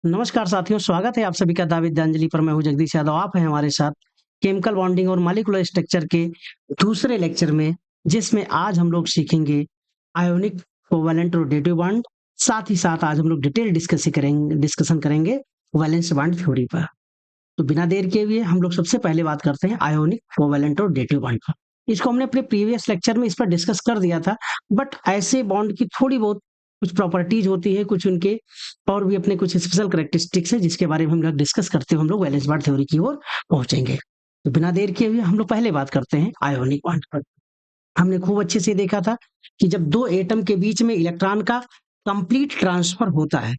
नमस्कार साथियों, स्वागत है आप सभी का दा विद्यांजलि पर। मैं हूं जगदीश यादव। आप हैं हमारे साथ केमिकल बॉन्डिंग और मॉलिक्यूलर स्ट्रक्चर के दूसरे लेक्चर में, जिसमें आज हम लोग सीखेंगे आयोनिक कोवैलेंट रोटेटिव बॉन्ड। साथ ही साथ आज हम लोग डिटेल डिस्कशन करेंगे वैलेंस बॉन्ड थ्योरी पर। तो बिना देर किए हुए हम लोग सबसे पहले बात करते हैं आयोनिक कोवैलेंट और रोटेटिव बॉन्ड पर। इसको हमने अपने प्रीवियस लेक्चर में इस पर डिस्कस कर दिया था, बट ऐसे बॉन्ड की थोड़ी बहुत कुछ प्रॉपर्टीज होती है, कुछ उनके और भी अपने कुछ स्पेशल कैरेक्टरिस्टिक्स है, जिसके बारे में हम लोग डिस्कस करते हुए हम लोग वैलेंस बॉन्ड थ्योरी की ओर पहुंचेंगे। तो बिना देर किए हुए हम लोग पहले बात करते हैं आयोनिक बॉन्ड पर। हमने खूब अच्छे से देखा था कि जब दो एटम के बीच में इलेक्ट्रॉन का कंप्लीट ट्रांसफर होता है,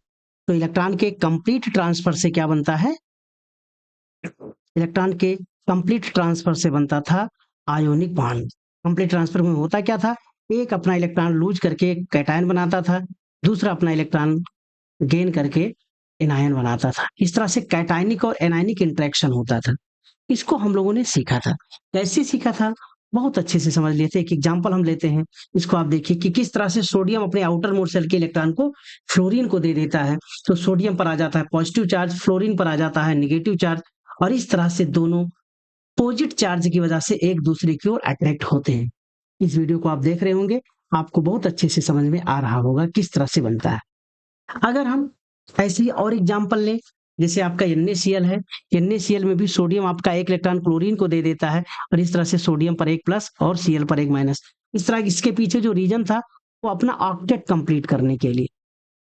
तो इलेक्ट्रॉन के कंप्लीट ट्रांसफर से क्या बनता है? इलेक्ट्रॉन के कंप्लीट ट्रांसफर से बनता था आयोनिक बॉन्ड। कंप्लीट ट्रांसफर में होता क्या था? एक अपना इलेक्ट्रॉन लूज करके कैटायन बनाता था, दूसरा अपना इलेक्ट्रॉन गेन करके एनायन बनाता था। इस तरह से कैटायनिक और एनायनिक इंटरेक्शन होता था। इसको हम लोगों ने सीखा था। कैसे सीखा था? बहुत अच्छे से समझ लिए थे। एक एग्जांपल हम लेते हैं। इसको आप देखिए कि किस तरह से सोडियम अपने आउटर मोर शेल के इलेक्ट्रॉन को फ्लोरीन को दे देता है। तो सोडियम पर आ जाता है पॉजिटिव चार्ज, फ्लोरीन पर आ जाता है नेगेटिव चार्ज, और इस तरह से दोनों अपोजिट चार्ज की वजह से एक दूसरे की ओर अट्रैक्ट होते हैं। इस वीडियो को आप देख रहे होंगे, आपको बहुत अच्छे से समझ में आ रहा होगा किस तरह से बनता है। अगर हम ऐसे ही और एग्जांपल लें, जैसे आपका NaCl है। NaCl में भी सोडियम आपका एक इलेक्ट्रॉन क्लोरीन को दे देता है, और इस तरह से सोडियम पर एक प्लस और Cl पर एक माइनस। इस तरह इसके पीछे जो रीजन था वो अपना ऑक्टेट कंप्लीट करने के लिए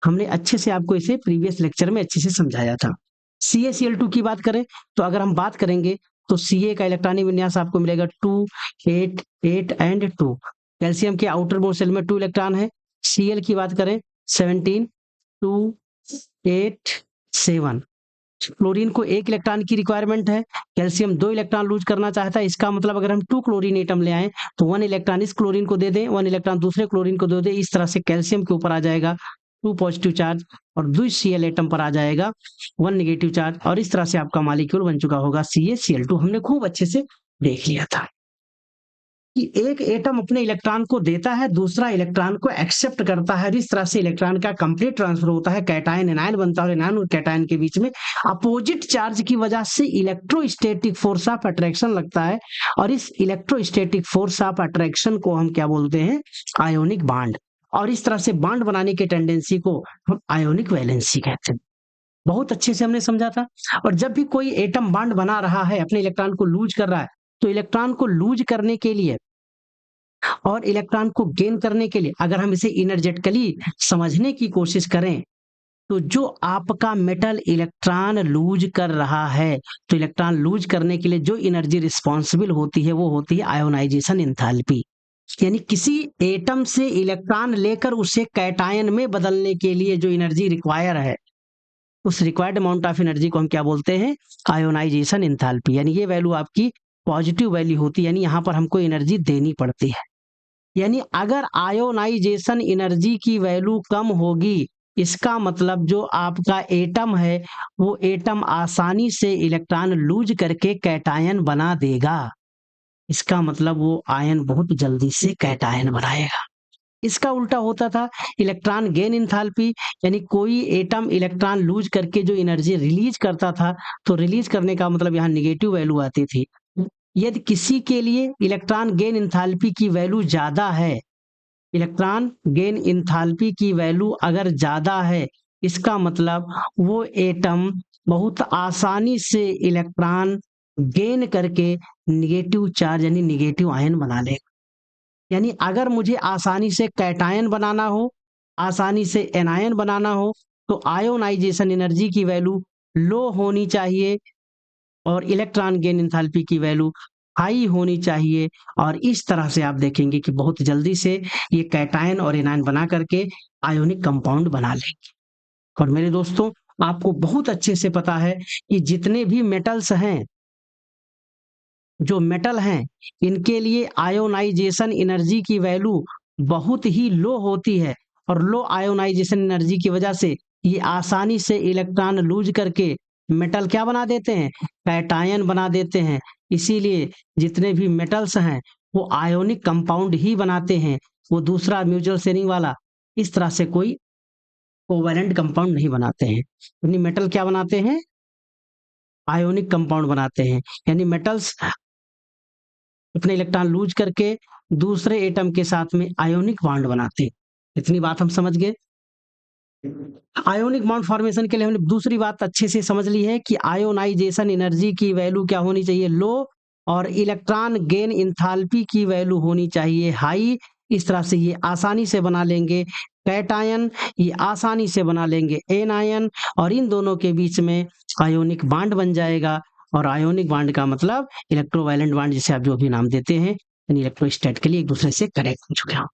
हमने अच्छे से आपको इसे प्रीवियस लेक्चर में अच्छे से समझाया था। CaCl2 की बात करें, तो अगर हम बात करेंगे तो Ca का इलेक्ट्रॉनिक विन्यास आपको मिलेगा 2 8 8 एंड 2। कैल्शियम के आउटर मोस्ट शेल में 2 इलेक्ट्रॉन है। Cl की बात करें 17 2 8 7। क्लोरीन को एक इलेक्ट्रॉन की रिक्वायरमेंट है, कैल्शियम 2 इलेक्ट्रॉन लूज करना चाहता है। इसका मतलब अगर हम 2 क्लोरीन एटम ले आए तो 1 इलेक्ट्रॉन इस क्लोरीन को दे दें, 1 इलेक्ट्रॉन दूसरे क्लोरीन को दे दें। इस तरह से कैल्शियम के ऊपर आ जाएगा 2 पॉजिटिव चार्ज, और दूसरे Cl एटम पर आ जाएगा 1 नेगेटिव चार्ज, और इस तरह से आपका मॉलिक्यूल बन चुका होगा CaCl2। हमने खूब अच्छे से देख लिया था कि एक एटम अपने इलेक्ट्रॉन को देता है, दूसरा इलेक्ट्रॉन को एक्सेप्ट करता है, और इस तरह से इलेक्ट्रॉन का कंप्लीट ट्रांसफर होता है, कैटायन एनायन बनता है, और एनायन और कैटायन के बीच में अपोजिट चार्ज की वजह से इलेक्ट्रोस्टैटिक फोर्स ऑफ अट्रैक्शन लगता है, और इस इलेक्ट्रोस्टैटिक फोर्स ऑफ अट्रैक्शन को हम क्या बोलते हैं? Ionic bond. और इस तरह से बॉन्ड बनाने की टेंडेंसी को हम आयोनिक वैलेंसी कहते हैं। बहुत अच्छे से हमने समझा था। और जब भी कोई एटम बॉन्ड बना रहा है, अपने इलेक्ट्रॉन को लूज कर रहा है, तो इलेक्ट्रॉन को लूज करने के लिए और इलेक्ट्रॉन को गेन करने के लिए अगर हम इसे एनर्जेटिकली समझने की कोशिश करें, तो जो आपका मेटल इलेक्ट्रॉन लूज कर रहा है, तो इलेक्ट्रॉन लूज करने के लिए जो एनर्जी रिस्पॉन्सिबल होती है वो होती है आयोनाइजेशन एंथैल्पी। यानी किसी एटम से इलेक्ट्रॉन लेकर उसे कैटायन में बदलने के लिए जो एनर्जी रिक्वायर है, उस रिक्वायर्ड अमाउंट ऑफ एनर्जी को हम क्या बोलते हैं? Ionisation enthalpy. यानी ये वैल्यू आपकी पॉजिटिव वैल्यू होती है, यानी यहाँ पर हमको एनर्जी देनी पड़ती है। यानी अगर आयोनाइजेशन एनर्जी की वैल्यू कम होगी, इसका मतलब जो आपका एटम है वो एटम आसानी से इलेक्ट्रॉन लूज करके कैटायन बना देगा। इसका मतलब वो आयन बहुत जल्दी से कैटायन बनाएगा। इसका उल्टा होता था इलेक्ट्रॉन गेन एंथैल्पी। यानी कोई एटम इलेक्ट्रॉन लूज करके जो एनर्जी रिलीज करता था, तो रिलीज करने का मतलब यहाँ निगेटिव वैल्यू आती थी। यदि किसी के लिए इलेक्ट्रॉन गेन एंथैल्पी की वैल्यू ज्यादा है, इलेक्ट्रॉन गेन एंथैल्पी की वैल्यू अगर ज्यादा है, इसका मतलब वो एटम बहुत आसानी से इलेक्ट्रॉन गेन करके निगेटिव चार्ज यानी निगेटिव आयन बना लेगा। यानी अगर मुझे आसानी से कैटायन बनाना हो, आसानी से एनायन बनाना हो, तो आयोनाइजेशन एनर्जी की वैल्यू लो होनी चाहिए और इलेक्ट्रॉन गेन एंथैल्पी की वैल्यू हाई होनी चाहिए। और इस तरह से आप देखेंगे कि बहुत जल्दी से ये कैटायन और एनायन बना करके आयोनिक कंपाउंड बना लेंगे। और मेरे दोस्तों, आपको बहुत अच्छे से पता है कि जितने भी मेटल्स हैं, जो मेटल हैं, इनके लिए आयोनाइजेशन एनर्जी की वैल्यू बहुत ही लो होती है, और लो आयोनाइजेशन एनर्जी की वजह से ये आसानी से इलेक्ट्रॉन लूज करके मेटल क्या बना देते हैं? कैटायन बना देते हैं। इसीलिए जितने भी मेटल्स हैं वो आयोनिक कंपाउंड ही बनाते हैं। वो दूसरा म्यूचुअल शेयरिंग वाला इस तरह से कोई कोवैलेंट कंपाउंड नहीं बनाते हैं, यानी मेटल क्या बनाते हैं, आयोनिक कंपाउंड बनाते हैं, यानी मेटल्स अपने इलेक्ट्रॉन लूज करके दूसरे एटम के साथ में आयोनिक बॉन्ड बनाते हैं। इतनी बात हम समझ गए। आयोनिक बॉन्ड फॉर्मेशन के लिए हमने दूसरी बात अच्छे से समझ ली है कि आयोनाइजेशन एनर्जी की वैल्यू क्या होनी चाहिए, लो, और इलेक्ट्रॉन गेन इंथैल्पी की वैल्यू होनी चाहिए हाई। इस तरह से ये आसानी से बना लेंगे कैटायन, ये आसानी से बना लेंगे एनायन, और इन दोनों के बीच में आयोनिक बॉन्ड बन जाएगा। और आयोनिक बॉन्ड का मतलब इलेक्ट्रोवायलेंट बॉन्ड, जिसे आप जो भी नाम देते हैं, यानी इलेक्ट्रोस्टैट के लिए एक दूसरे से कनेक्ट हो चुके हैं।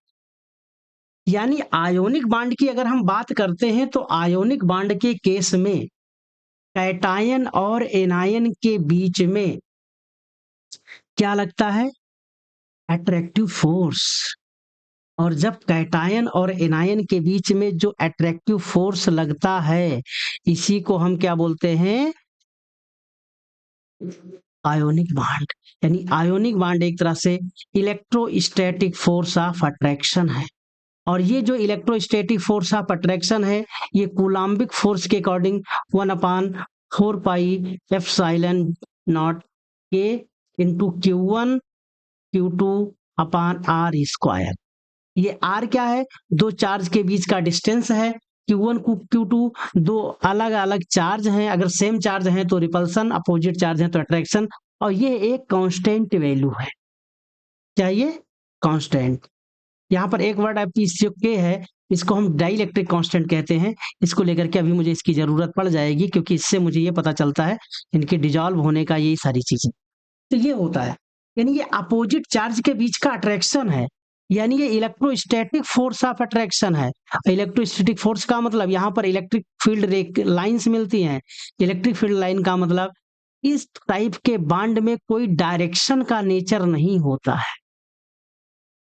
यानी आयोनिक बॉन्ड की अगर हम बात करते हैं तो आयोनिक बॉन्ड के केस में कैटायन और एनायन के बीच में क्या लगता है, अट्रैक्टिव फोर्स। और जब कैटायन और एनायन के बीच में जो अट्रैक्टिव फोर्स लगता है, इसी को हम क्या बोलते हैं, आयोनिक बॉन्ड। यानी आयोनिक बॉन्ड एक तरह से इलेक्ट्रोस्टैटिक फोर्स ऑफ अट्रैक्शन है। और ये जो इलेक्ट्रोस्टैटिक फोर्स ऑफ अट्रैक्शन है, ये कूलाम्बिक फोर्स के अकॉर्डिंग 1/4 पाई एप्सिलॉन नॉट के into Q1 Q2 upon R square. ये R क्या है, दो चार्ज के बीच का डिस्टेंस है, Q1 Q2 दो अलग अलग चार्ज हैं, अगर सेम चार्ज हैं तो रिपल्सन, अपोजिट चार्ज हैं तो अट्रैक्शन, और ये एक कांस्टेंट वैल्यू है। क्या ये कांस्टेंट, यहाँ पर एक वर्ड आपकी जो के है, इसको हम डाइलेक्ट्रिक कांस्टेंट कहते हैं। इसको लेकर के अभी मुझे इसकी जरूरत पड़ जाएगी, क्योंकि इससे मुझे ये पता चलता है इनके डिजॉल्व होने का, यही सारी चीजें। तो ये होता है, यानी ये अपोजिट चार्ज के बीच का अट्रैक्शन है, यानी ये इलेक्ट्रोस्टैटिक फोर्स ऑफ अट्रैक्शन है। इलेक्ट्रोस्टैटिक फोर्स का मतलब यहाँ पर इलेक्ट्रिक फील्ड लाइंस मिलती हैं। इलेक्ट्रिक फील्ड लाइन का मतलब इस टाइप के बॉन्ड में कोई डायरेक्शन का नेचर नहीं होता है।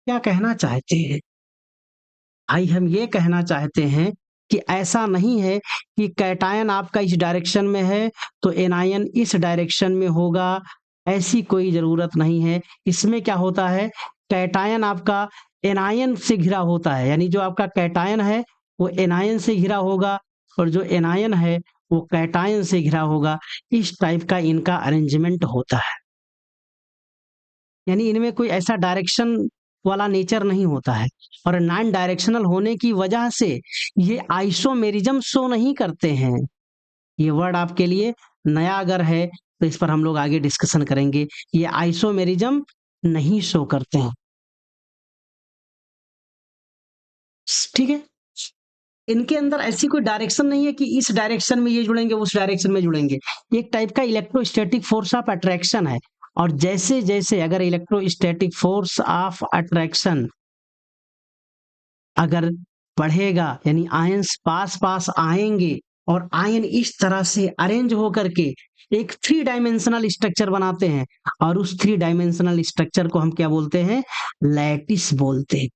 क्या कहना चाहते हैं भाई, हम ये कहना चाहते हैं कि ऐसा नहीं है कि कैटायन आपका इस डायरेक्शन में है तो एनायन इस डायरेक्शन में होगा, ऐसी कोई जरूरत नहीं है। इसमें क्या होता है, कैटायन आपका एनायन से घिरा होता है, यानी जो आपका कैटायन है वो एनायन से घिरा होगा, और जो एनायन है वो कैटायन से घिरा होगा। इस टाइप का इनका अरेंजमेंट होता है, यानी इनमें कोई ऐसा डायरेक्शन वाला नेचर नहीं होता है। और नॉन डायरेक्शनल होने की वजह से ये आइसोमेरिज्म शो नहीं करते हैं। ये वर्ड आपके लिए नया अगर है तो इस पर हम लोग आगे डिस्कशन करेंगे। ये आइसोमेरिज्म नहीं शो करते हैं, ठीक है। इनके अंदर ऐसी कोई डायरेक्शन नहीं है कि इस डायरेक्शन में ये जुड़ेंगे उस डायरेक्शन में जुड़ेंगे। एक टाइप का इलेक्ट्रोस्टैटिक फोर्स ऑफ अट्रैक्शन है। और जैसे जैसे अगर इलेक्ट्रोस्टैटिक फोर्स ऑफ अट्रैक्शन अगर बढ़ेगा, यानी आयंस पास पास आएंगे और आयन इस तरह से अरेंज होकर के एक 3 डायमेंशनल स्ट्रक्चर बनाते हैं, और उस 3 डायमेंशनल स्ट्रक्चर को हम क्या बोलते हैं, लैटिस बोलते हैं।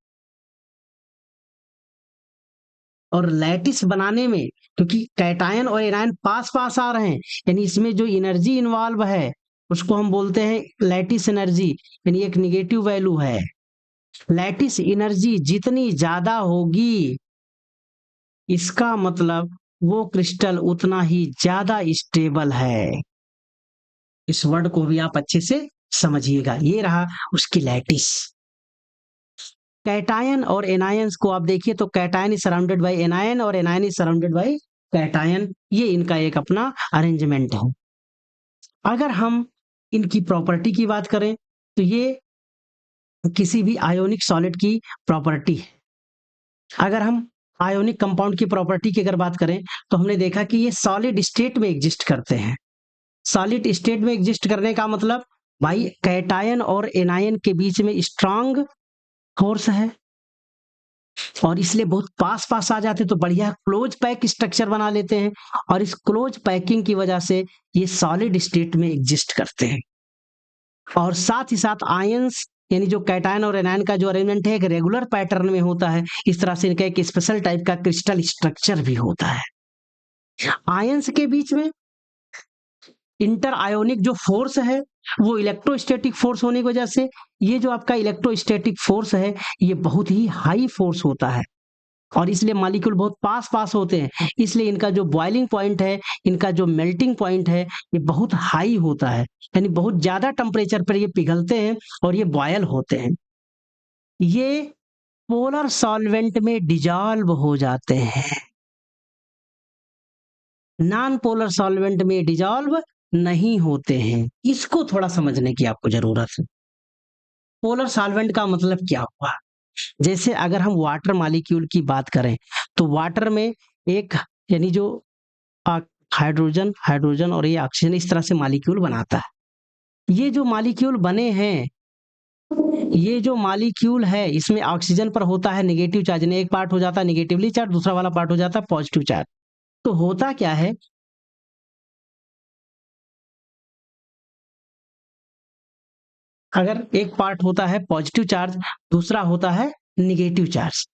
और लैटिस बनाने में, क्योंकि कैटायन और एनायन पास पास आ रहे हैं, यानी इसमें जो एनर्जी इन्वॉल्व है उसको हम बोलते हैं लैटिस एनर्जी, यानी एक निगेटिव वैल्यू है। लैटिस एनर्जी जितनी ज्यादा होगी, इसका मतलब वो क्रिस्टल उतना ही ज्यादा स्टेबल है। इस वर्ड को भी आप अच्छे से समझिएगा। ये रहा उसकी लैटिस। कैटायन और एनायंस को आप देखिए तो cation is surrounded by anion और anion is surrounded by cation. ये इनका एक अपना अरेंजमेंट है। अगर हम इनकी प्रॉपर्टी की बात करें तो ये किसी भी आयोनिक सॉलिड की प्रॉपर्टी है। अगर हम आयोनिक कंपाउंड की प्रॉपर्टी की अगर बात करें तो हमने देखा कि ये सॉलिड स्टेट में एग्जिस्ट करते हैं। सॉलिड स्टेट में एग्जिस्ट करने का मतलब भाई कैटायन और एनायन के बीच में स्ट्रांग फोर्स है, और इसलिए बहुत पास पास आ जाते तो बढ़िया क्लोज पैक स्ट्रक्चर बना लेते हैं, और इस क्लोज पैकिंग की वजह से ये सॉलिड स्टेट में एग्जिस्ट करते हैं। और साथ ही साथ आयंस, यानी जो कैटायन और एनायन का जो अरेंजमेंट है एक रेगुलर पैटर्न में होता है। इस तरह से इनका एक स्पेशल टाइप का क्रिस्टल स्ट्रक्चर भी होता है। आयंस के बीच में इंटर आयोनिक जो फोर्स है वो इलेक्ट्रोस्टैटिक फोर्स होने की वजह से ये जो आपका इलेक्ट्रोस्टैटिक फोर्स है ये बहुत ही हाई फोर्स होता है। और इसलिए मॉलिक्यूल बहुत पास पास होते हैं, इसलिए इनका जो बॉइलिंग पॉइंट है, इनका जो मेल्टिंग पॉइंट है, ये बहुत हाई होता है, यानी बहुत ज्यादा टेम्परेचर पर ये पिघलते हैं और ये बॉयल होते हैं। ये पोलर सॉल्वेंट में डिजॉल्व हो जाते हैं, नॉन पोलर सॉल्वेंट में डिजॉल्व नहीं होते हैं। इसको थोड़ा समझने की आपको जरूरत है। पोलर सॉल्वेंट का मतलब क्या हुआ? जैसे अगर हम वाटर मॉलिक्यूल की बात करें, तो वाटर में एक, यानी जो आ, हाइड्रोजन हाइड्रोजन और ये ऑक्सीजन इस तरह से मॉलिक्यूल बनाता है। ये जो मॉलिक्यूल बने हैं, ये जो मॉलिक्यूल है, इसमें ऑक्सीजन पर होता है नेगेटिव चार्ज, यानी एक पार्ट हो जाता है नेगेटिवली चार्ज, दूसरा वाला पार्ट हो जाता है पॉजिटिव चार्ज। तो होता क्या है, अगर एक पार्ट होता है पॉजिटिव चार्ज, दूसरा होता है निगेटिव चार्ज,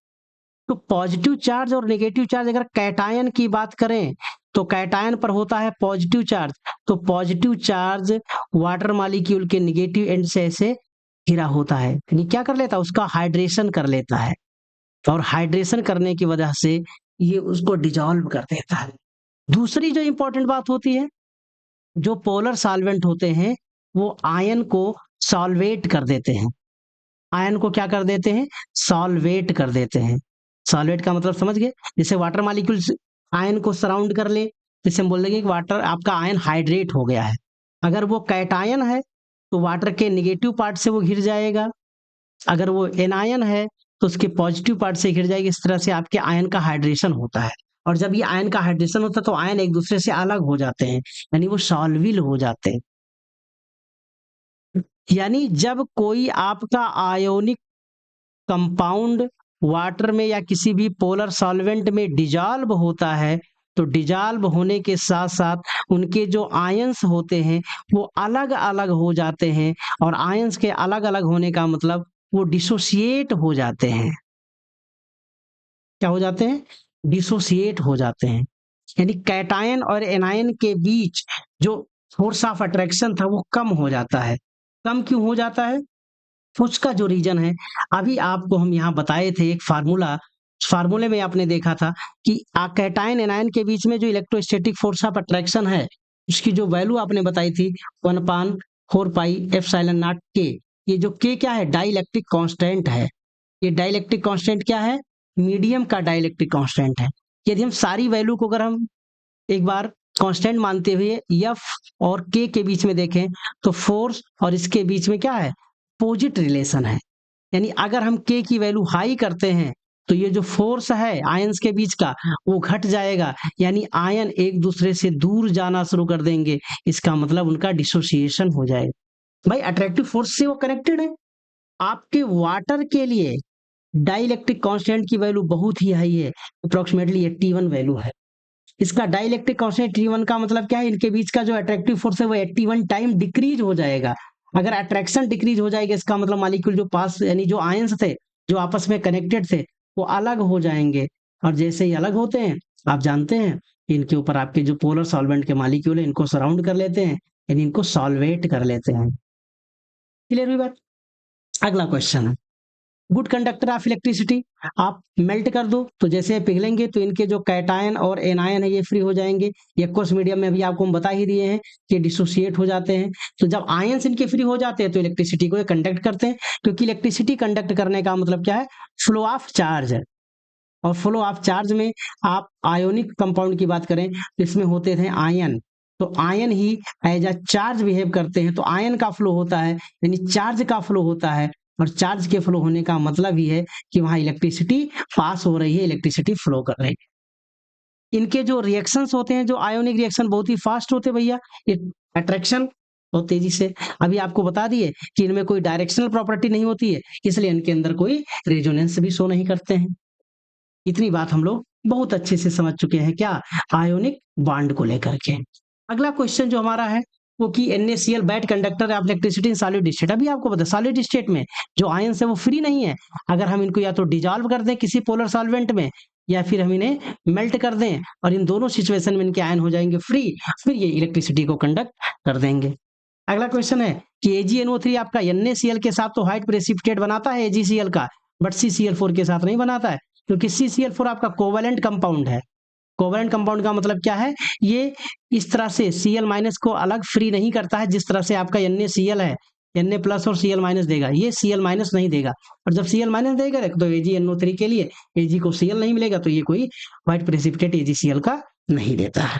तो पॉजिटिव चार्ज और नेगेटिव चार्ज, अगर कैटायन की बात करें तो कैटायन पर होता है पॉजिटिव चार्ज, तो पॉजिटिव चार्ज वाटर मॉलिक्यूल के नेगेटिव एंड से ऐसे घिरा होता है, यानी क्या कर लेता है, उसका हाइड्रेशन कर लेता है, और हाइड्रेशन करने की वजह से ये उसको डिजॉल्व कर देता है। दूसरी जो इंपॉर्टेंट बात होती है, जो पोलर सॉल्वेंट होते हैं वो आयन को सॉल्वेट कर देते हैं। आयन को क्या कर देते हैं, सॉल्वेट कर देते हैं। सॉल्वेट का मतलब समझ गए, जैसे वाटर मॉलिक्यूल्स आयन को सराउंड कर ले, जैसे हम बोल देंगे कि वाटर आपका आयन हाइड्रेट हो गया है। अगर वो कैटायन है तो वाटर के निगेटिव पार्ट से वो घिर जाएगा, अगर वो एनायन है तो उसके पॉजिटिव पार्ट से घिर जाएगी। इस तरह से आपके आयन का हाइड्रेशन होता है, और जब ये आयन का हाइड्रेशन होता है तो आयन एक दूसरे से अलग हो जाते हैं, यानी वो सॉल्विल हो जाते हैं। यानी जब कोई आपका आयोनिक कंपाउंड वाटर में या किसी भी पोलर सॉल्वेंट में डिजॉल्व होता है, तो डिजॉल्व होने के साथ साथ उनके जो आयंस होते हैं वो अलग अलग हो जाते हैं, और आयंस के अलग अलग होने का मतलब वो डिसोसिएट हो जाते हैं। क्या हो जाते हैं, डिसोसिएट हो जाते हैं, यानी कैटायन और एनायन के बीच जो फोर्स ऑफ अट्रैक्शन था वो कम हो जाता है। कम क्यों हो जाता है, उसका जो रीजन है, अभी आपको हम यहाँ बताए थे एक फार्मूला, फार्मूले में आपने देखा था कि कैटायन एनायन के बीच में जो इलेक्ट्रोस्टैटिक फोर्स ऑफ अट्रैक्शन है, उसकी जो वैल्यू आपने बताई थी 1/4 पाई एप्सिलॉन नॉट के। ये जो के क्या है, डाइलेक्ट्रिक कांस्टेंट है। ये डाइलेक्ट्रिक कांस्टेंट क्या है, मीडियम का डाइलेक्ट्रिक कांस्टेंट है। यदि हम सारी वैल्यू को अगर हम एक बार कांस्टेंट मानते हुए एफ और के बीच में देखें, तो फोर्स और इसके बीच में क्या है, अपोजिट रिलेशन है। यानी अगर हम के की वैल्यू हाई करते हैं तो ये जो फोर्स है आयंस के बीच का वो घट जाएगा, यानी आयन एक दूसरे से दूर जाना शुरू कर देंगे। इसका मतलब उनका डिसोसिएशन हो जाएगा। भाई अट्रैक्टिव फोर्स से वो कनेक्टेड है। आपके वाटर के लिए डाइलेक्ट्रिक कांस्टेंट की वैल्यू बहुत ही हाई है, अप्रोक्सीमेटली 81 वैल्यू है। इसका डाइलेक्ट्रिक कांस्टेंट T1 का मतलब क्या है, इनके बीच का जो अट्रैक्टिव फोर्स है वो 81 टाइम डिक्रीज हो जाएगा। अगर अट्रैक्शन डिक्रीज हो जाएगा, इसका मतलब मॉलिक्यूल जो पास, यानी जो आयंस थे जो आपस में कनेक्टेड थे वो अलग हो जाएंगे, और जैसे ही अलग होते हैं आप जानते हैं इनके ऊपर आपके जो पोलर सॉल्वेंट के मॉलिक्यूल है इनको सराउंड कर लेते हैं, यानी इनको सॉल्वेट कर लेते हैं। क्लियर हुई बात? अगला क्वेश्चन है, गुड कंडक्टर ऑफ इलेक्ट्रिसिटी, आप मेल्ट कर दो तो जैसे पिघलेंगे तो इनके जो कैटायन और एनायन है ये फ्री हो जाएंगे। एक्वस मीडियम में भी आपको हम बता ही दिए हैं कि डिसोसिएट हो जाते हैं। तो जब आयंस इनके फ्री हो जाते हैं तो इलेक्ट्रिसिटी को ये कंडक्ट करते हैं, क्योंकि इलेक्ट्रिसिटी कंडक्ट करने का मतलब क्या है, फ्लो ऑफ चार्ज है। और फ्लो ऑफ चार्ज में आप आयोनिक कंपाउंड की बात करें तो इसमें होते थे आयन, तो आयन ही एज अ चार्ज बिहेव करते हैं, तो आयन का फ्लो होता है, यानी चार्ज का फ्लो होता है। और चार्ज के फ्लो होने का मतलब ही है कि वहां इलेक्ट्रिसिटी पास हो रही है, इलेक्ट्रिसिटी फ्लो कर रही है। इनके जो रिएक्शंस होते हैं, जो आयोनिक रिएक्शन बहुत ही फास्ट होते हैं भैया, ये अट्रैक्शन बहुत तेजी से, अभी आपको बता दिए कि इनमें कोई डायरेक्शनल प्रॉपर्टी नहीं होती है, इसलिए इनके अंदर कोई रेजोनेंस भी शो नहीं करते हैं। इतनी बात हम लोग बहुत अच्छे से समझ चुके हैं क्या, आयोनिक बॉन्ड को लेकर के। अगला क्वेश्चन जो हमारा है वो कि NaCl bad conductor of electricity in solid state. अभी आपको पता है सॉलिड स्टेट में जो आयंस है वो फ्री नहीं है। अगर हम इनको या तो डिजॉल्व कर दें किसी पोलर सॉल्वेंट में, या फिर हम इन्हें मेल्ट कर दें, और इन दोनों सिचुएशन में इनके आयन हो जाएंगे फ्री, फिर ये इलेक्ट्रिसिटी को कंडक्ट कर देंगे। अगला क्वेश्चन है कि AgNO3 आपका NaCl के साथ तो व्हाइट प्रेसिपिटेट बनाता है AgCl का, बट CCl4 के साथ नहीं बनाता है। क्योंकि CCl4 आपका कोवेलेंट कंपाउंड है। कोवेलेंट कंपाउंड का मतलब क्या है, ये इस तरह से Cl- को अलग फ्री नहीं करता है जिस तरह से आपका NaCl है, Na प्लस और Cl- देगा, ये Cl- नहीं देगा। और जब Cl- देगा तो AgNO3 के लिए Ag को Cl नहीं मिलेगा, तो ये कोई व्हाइट प्रेसिपिटेट AgCl का नहीं देता है।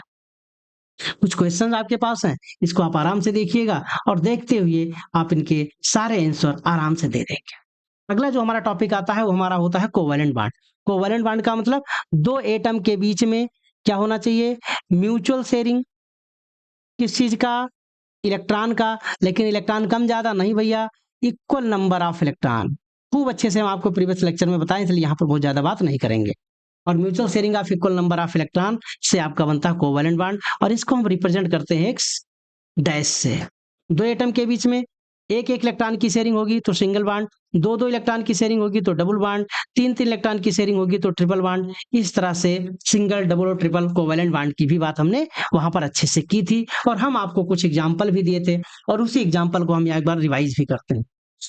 कुछ क्वेश्चन आपके पास हैं, इसको आप आराम से देखिएगा और देखते हुए आप इनके सारे आंसर आराम से दे देंगे। अगला जो हमारा टॉपिक आता है वो हमारा होता है कोवेलेंट बॉन्ड। कोवेलेंट बॉन्ड का मतलब दो एटम के बीच में क्या होना चाहिए, म्यूचुअल शेयरिंग, किस चीज का, इलेक्ट्रॉन का। लेकिन इलेक्ट्रॉन कम ज्यादा नहीं भैया, इक्वल नंबर ऑफ इलेक्ट्रॉन। खूब अच्छे से हम आपको प्रीवियस लेक्चर में बताएं, इसलिए यहाँ पर बहुत ज्यादा बात नहीं करेंगे। और mutual sharing of equal number of electron से आपका बनता है कोवेलेंट बॉन्ड, और इसको हम रिप्रेजेंट करते हैं एक्स डैश से। दो एटम के बीच में एक एक इलेक्ट्रॉन की शेयरिंग होगी तो सिंगल बॉन्ड, दो दो इलेक्ट्रॉन की शेयरिंग होगी तो डबल बॉन्ड, तीन तीन इलेक्ट्रॉन की शेयरिंग होगी तो ट्रिपल बॉन्ड। इस तरह से सिंगल, डबल और ट्रिपल कोवेलेंट बॉन्ड की भी बात हमने वहां पर अच्छे से की थी, और हम आपको कुछ एग्जाम्पल भी दिए थे, और उसी एग्जाम्पल को हम एक बार रिवाइज भी करते हैं।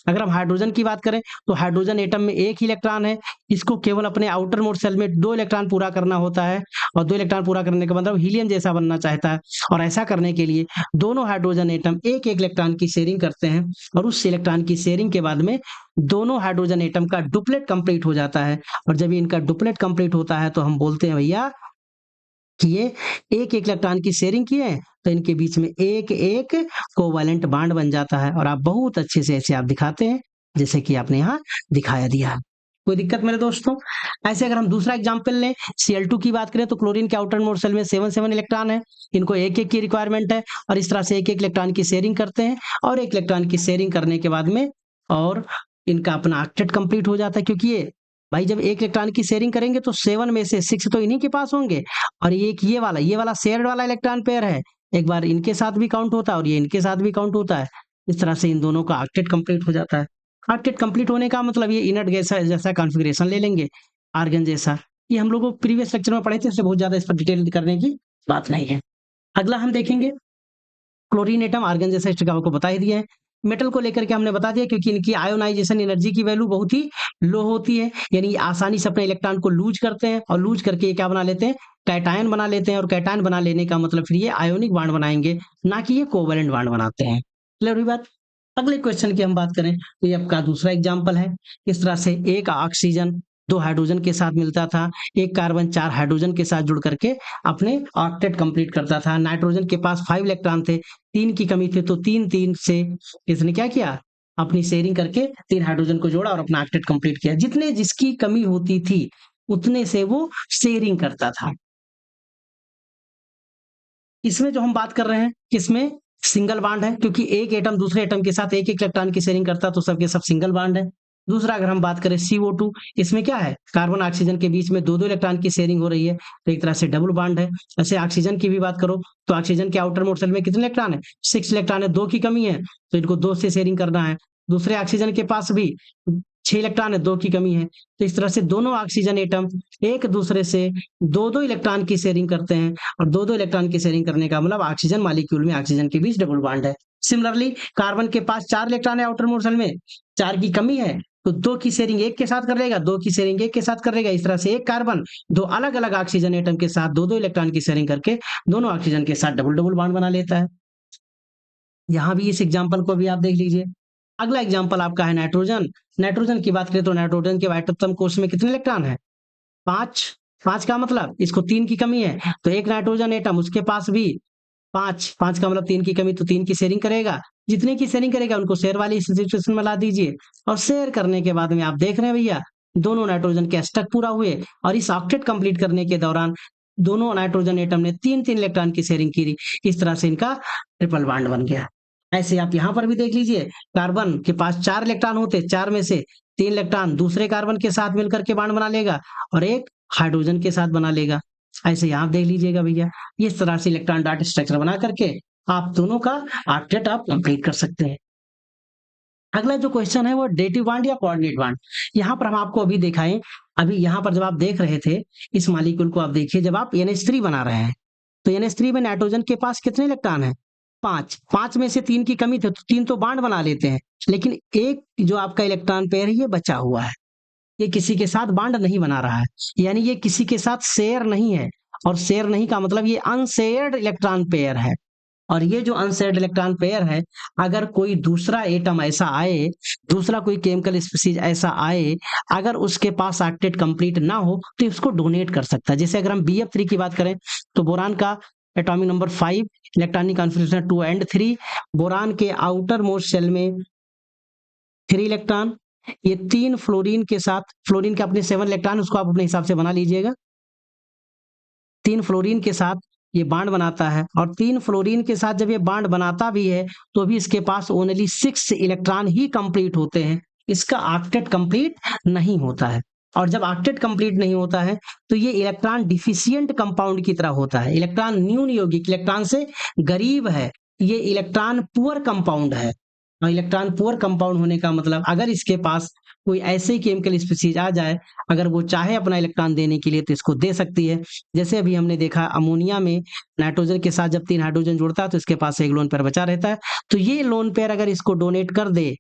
अगर हम हाइड्रोजन की बात करें तो हाइड्रोजन एटम में एक ही इलेक्ट्रॉन है, इसको केवल अपने आउटर मोस्ट शेल में दो इलेक्ट्रॉन पूरा करना होता है, और दो इलेक्ट्रॉन पूरा करने का मतलब हीलियम जैसा बनना चाहता है। और ऐसा करने के लिए दोनों हाइड्रोजन एटम एक एक इलेक्ट्रॉन की शेयरिंग करते हैं, और उस इलेक्ट्रॉन की शेयरिंग के बाद में दोनों हाइड्रोजन एटम का डुप्लेट कंप्लीट हो जाता है। और जब इनका डुप्लेट कंप्लीट होता है तो हम बोलते हैं भैया कि ये एक एक इलेक्ट्रॉन की शेयरिंग किए हैं, तो इनके बीच में एक एक कोवेलेंट बॉन्ड बन जाता है। और आप बहुत अच्छे से ऐसे आप दिखाते हैं जैसे कि आपने यहाँ दिखाया दिया। कोई दिक्कत मेरे दोस्तों? ऐसे अगर हम दूसरा एग्जांपल लें, Cl2 की बात करें तो क्लोरीन के आउटर मोस्ट शेल में 7 इलेक्ट्रॉन है, इनको एक एक की रिक्वायरमेंट है, और इस तरह से एक एक इलेक्ट्रॉन की शेयरिंग करते हैं, और एक इलेक्ट्रॉन की शेयरिंग करने के बाद में और इनका अपना ऑक्टेट कंप्लीट हो जाता है। क्योंकि ये भाई जब एक इलेक्ट्रॉन की शेयरिंग करेंगे तो 7 में से 6 तो इन्हीं के पास होंगे, और एक ये वाला शेयर्ड वाला इलेक्ट्रॉन पेयर है, एक बार इनके साथ भी काउंट होता है और ये इनके साथ भी काउंट होता है। इस तरह से इन दोनों का ऑक्टेट कंप्लीट हो जाता है। ऑक्टेट कंप्लीट होने का मतलब ये इनर्ट गैस जैसा कॉन्फ़िगरेशन ले लेंगे, आर्गन जैसा। ये हम लोग प्रीवियस लेक्चर में पढ़े थे, इससे बहुत ज्यादा इस पर डिटेल करने की बात नहीं है। अगला हम देखेंगे क्लोरीन एटम, आर्गन जैसा स्ट्रक्चर आपको बता ही दिया है। मेटल को लेकर के हमने बता दिया क्योंकि इनकी आयोनाइजेशन एनर्जी की वैल्यू बहुत ही लो होती है, यानी आसानी से अपने इलेक्ट्रॉन को लूज करते हैं, और लूज करके ये क्या बना लेते हैं, कैटायन बना लेते हैं। और कैटायन बना लेने का मतलब फिर ये आयोनिक बॉन्ड बनाएंगे, ना कि ये कोवेलेंट बॉन्ड बनाते हैं। क्लियर हुई बात? अगले क्वेश्चन की हम बात करें तो ये आपका दूसरा एग्जाम्पल है। इस तरह से एक ऑक्सीजन दो हाइड्रोजन के साथ मिलता था, एक कार्बन चार हाइड्रोजन के साथ जुड़ करके अपने ऑक्टेट कंप्लीट करता था। नाइट्रोजन के पास 5 इलेक्ट्रॉन थे, तीन की कमी थी, तो तीन तीन से इसने क्या किया, अपनी शेयरिंग करके तीन हाइड्रोजन को जोड़ा और अपना ऑक्टेट कंप्लीट किया। जितने जिसकी कमी होती थी उतने से वो शेयरिंग करता था। इसमें जो हम बात कर रहे हैं किसमें, सिंगल बॉन्ड है, क्योंकि एक एटम दूसरे एटम के साथ एक एक इलेक्ट्रॉन की शेयरिंग करता है, तो सबके सब सिंगल बॉन्ड है। दूसरा अगर हम बात करें CO2, इसमें क्या है, कार्बन ऑक्सीजन के बीच में दो दो इलेक्ट्रॉन की शेयरिंग हो रही है, तो एक तरह से डबल बॉन्ड है। ऐसे ऑक्सीजन की भी बात करो तो ऑक्सीजन के आउटर मोस्ट शेल में कितने इलेक्ट्रॉन है, 6 इलेक्ट्रॉन है, दो की कमी है, तो इनको दो से शेयरिंग करना है। दूसरे ऑक्सीजन के पास भी 6 इलेक्ट्रॉन है, दो की कमी है, तो इस तरह से दोनों ऑक्सीजन एटम एक दूसरे से दो दो इलेक्ट्रॉन की शेयरिंग करते हैं, और दो दो इलेक्ट्रॉन की शेयरिंग करने का मतलब ऑक्सीजन मॉलिक्यूल में ऑक्सीजन के बीच डबल बॉन्ड है। सिमिलरली कार्बन के पास 4 इलेक्ट्रॉन है आउटर मोस्ट शेल में, 4 की कमी है, तो दो की शेयरिंग एक के साथ करेगा, दो की शेयरिंग एक के साथ करेगा। इस तरह से एक कार्बन दो अलग अलग ऑक्सीजन एटम के साथ दो दो इलेक्ट्रॉन की शेयरिंग करके दोनों ऑक्सीजन के साथ डबल डबल बॉन्ड बना लेता है। यहाँ भी इस एग्जाम्पल को भी आप देख लीजिए। अगला एग्जाम्पल आपका है नाइट्रोजन। नाइट्रोजन की बात करें तो नाइट्रोजन के वाइटोप्तम कोष में कितने इलेक्ट्रॉन है, 5। 5 का मतलब इसको 3 की कमी है, तो एक नाइट्रोजन एटम उसके पास भी 5। 5 का मतलब 3 की कमी, तो 3 की शेयरिंग करेगा। जितने की शेयरिंग करेगा उनको शेयर वाली सिचुएशन में ला दीजिए, और शेयर करने के बाद में आप देख रहे हैं भैया दोनों नाइट्रोजन के अष्टक पूरा हुए, और इस ऑक्टेट कंप्लीट करने के दौरान दोनों नाइट्रोजन एटम ने तीन तीन इलेक्ट्रॉन की शेयरिंग की। इस तरह से इनका ट्रिपल बॉन्ड बन गया। ऐसे आप यहाँ पर भी देख लीजिए, कार्बन के पास 4 इलेक्ट्रॉन होते, 4 में से 3 इलेक्ट्रॉन दूसरे कार्बन के साथ मिलकर के बॉन्ड बना लेगा, और एक हाइड्रोजन के साथ बना लेगा। ऐसे यहाँ आप देख लीजिएगा भैया, इस तरह से इलेक्ट्रॉन डाट स्ट्रक्चर बना करके आप दोनों का ऑक्टेट आप कंप्लीट कर सकते हैं। अगला जो क्वेश्चन है वो डेटिव बॉन्ड या कोऑर्डिनेट बॉन्ड। यहाँ पर हम आपको अभी दिखाएं, अभी यहाँ पर जब आप देख रहे थे इस मॉलिक्यूल को, आप देखिए जब आप NH3 बना रहे हैं तो NH3 में नाइट्रोजन के पास कितने इलेक्ट्रॉन है, 5। 5 में से 3 की कमी थी, तो 3 तो बॉन्ड बना लेते हैं, लेकिन एक जो आपका इलेक्ट्रॉन पेयर है ये बचा हुआ है। ये किसी के साथ बॉन्ड नहीं बना रहा है, यानी ये किसी के साथ शेयर नहीं है। और शेयर नहीं का मतलब ये अनशेयर्ड इलेक्ट्रॉन पेयर है। और ये जो अनशेयर्ड इलेक्ट्रॉन पेयर है, अगर कोई दूसरा एटम ऐसा आए, दूसरा कोई केमिकल स्पीसीज ऐसा आए, अगर उसके पास ऑक्टेट कंप्लीट ना हो तो इसको डोनेट कर सकता है। जैसे अगर हम BF3 की बात करें तो बोरान का atomic number 5, electronic configuration 2 and 3, boron के आउटर मोस्ट शेल में 3 इलेक्ट्रॉन, ये 3 फ्लोरीन के साथ, फ्लोरीन के अपने 7 इलेक्ट्रॉन, उसको आप अपने हिसाब से बना लीजिएगा। 3 फ्लोरीन के साथ ये बॉन्ड बनाता है, और 3 फ्लोरीन के साथ जब ये बॉन्ड बनाता भी है तो भी इसके पास ओनली 6 इलेक्ट्रॉन ही कंप्लीट होते हैं, इसका ऑक्टेट कंप्लीट नहीं होता है। और जब ऑक्टेट कंप्लीट नहीं होता है तो ये इलेक्ट्रॉन डिफिशियंट कंपाउंड की तरह होता है, इलेक्ट्रॉन न्यून यौगिक, इलेक्ट्रॉन से गरीब है, ये इलेक्ट्रॉन पुअर कंपाउंड है। और इलेक्ट्रॉन पुअर कंपाउंड होने का मतलब, अगर इसके पास कोई ऐसे केमिकल स्पीसीज आ जाए, अगर वो चाहे अपना इलेक्ट्रॉन देने के लिए तो इसको दे सकती है। जैसे अभी हमने देखा अमोनिया में नाइट्रोजन के साथ जब 3 हाइड्रोजन जुड़ता है तो इसके पास एक लोन पेयर बचा रहता है, तो ये लोन पेयर अगर इसको डोनेट कर दे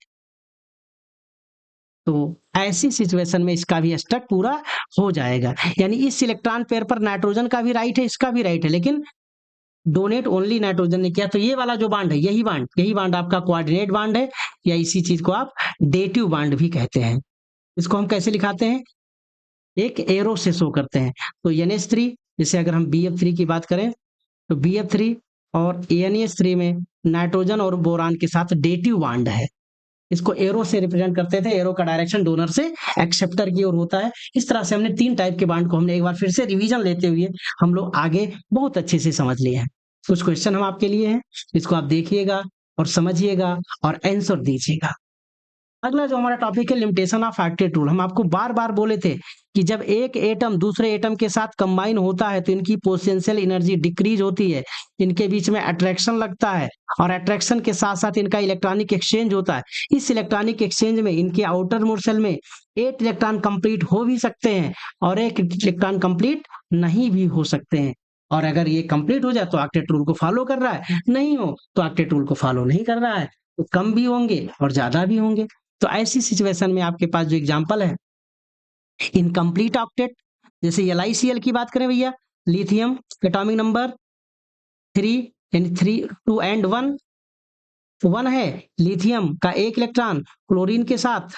तो ऐसी सिचुएशन में इसका भी स्टक पूरा हो जाएगा। यानी इस इलेक्ट्रॉन पेयर पर नाइट्रोजन का भी राइट है, इसका भी राइट है, लेकिन डोनेट ओनली नाइट्रोजन ने किया। तो ये वाला जो बॉन्ड है, यही बॉन्ड आपका कोऑर्डिनेट बॉन्ड है, या इसी चीज को आप डेटिव बॉन्ड भी कहते हैं। इसको हम कैसे लिखाते हैं, एक एरो से शो करते हैं। तो NH3, जैसे अगर हम BF3 की बात करें तो BF3 और NH3 में नाइट्रोजन और बोरान के साथ डेटिव बॉन्ड है, इसको एरो से रिप्रेजेंट करते थे। एरो का डायरेक्शन डोनर से एक्सेप्टर की ओर होता है। इस तरह से हमने 3 टाइप के बॉन्ड को हमने एक बार फिर से रिवीजन लेते हुए हम लोग आगे बहुत अच्छे से समझ लिए हैं। कुछ क्वेश्चन हम आपके लिए हैं, इसको आप देखिएगा और समझिएगा और आंसर दीजिएगा। अगला जो हमारा टॉपिक है, लिमिटेशन ऑफ ऑक्टेट रूल। हम आपको बार बार बोले थे कि जब एक एटम दूसरे एटम के साथ कंबाइन होता है तो इनकी पोटेंशियल एनर्जी डिक्रीज होती है, इनके बीच में अट्रैक्शन लगता है, और अट्रैक्शन के साथ साथ इनका इलेक्ट्रॉनिक एक्सचेंज होता है। इस इलेक्ट्रॉनिक एक्सचेंज में इनके आउटर मोस्ट शेल में 8 इलेक्ट्रॉन कंप्लीट हो भी सकते हैं और 1 इलेक्ट्रॉन कंप्लीट नहीं भी हो सकते हैं। और अगर ये कंप्लीट हो जाए तो ऑक्टेट रूल को फॉलो कर रहा है, नहीं हो तो ऑक्टेट रूल को फॉलो नहीं कर रहा है। तो कम भी होंगे और ज्यादा भी होंगे। तो ऐसी सिचुएशन में आपके पास जो एग्जांपल है, इनकम्प्लीट ऑक्टेट, जैसे LiCl की बात करें भैया, लिथियम एटॉमिक नंबर 3, यानी 3 2 and 1 है, लिथियम का 1 इलेक्ट्रॉन क्लोरीन के साथ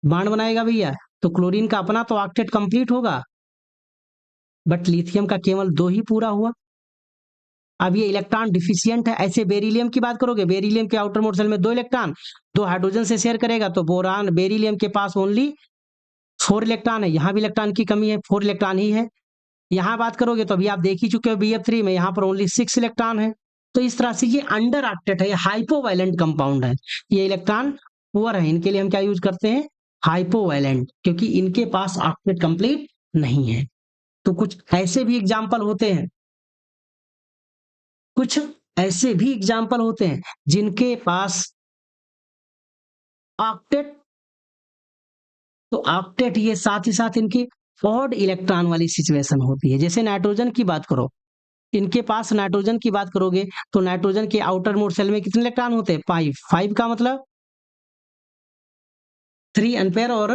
बॉन्ड बनाएगा भैया, तो क्लोरीन का अपना तो ऑक्टेट कंप्लीट होगा, बट लिथियम का केवल 2 ही पूरा हुआ। अब ये इलेक्ट्रॉन डिफिशियंट है। ऐसे बेरिलियम की बात करोगे, बेरिलियम के आउटर मोस्ट शेल में 2 इलेक्ट्रॉन 2 हाइड्रोजन से शेयर करेगा, तो बोरान बेरिलियम के पास ओनली 4 इलेक्ट्रॉन है, यहाँ भी इलेक्ट्रॉन की कमी है, 4 इलेक्ट्रॉन ही है। यहाँ बात करोगे तो अभी आप देख ही चुके हो BF3 में, यहाँ पर ओनली 6 इलेक्ट्रॉन है। तो इस तरह से ये अंडर ऑक्टेट है, ये हाइपोवैलेंट कंपाउंड है, ये इलेक्ट्रॉन पुअर है, इनके लिए हम क्या यूज करते हैं, हाइपोवैलेंट, क्योंकि इनके पास ऑक्टेट कंप्लीट नहीं है। तो कुछ ऐसे भी एग्जाम्पल होते हैं, कुछ ऐसे भी एग्जाम्पल होते हैं जिनके पास ऑक्टेट, तो ऑक्टेट ये साथ ही साथ इनकी ऑड इलेक्ट्रॉन वाली सिचुएशन होती है। जैसे नाइट्रोजन की बात करो, इनके पास नाइट्रोजन की बात करोगे तो नाइट्रोजन के आउटर मोस्ट शेल में कितने इलेक्ट्रॉन होते हैं, 5 का मतलब 3 अनपेयर और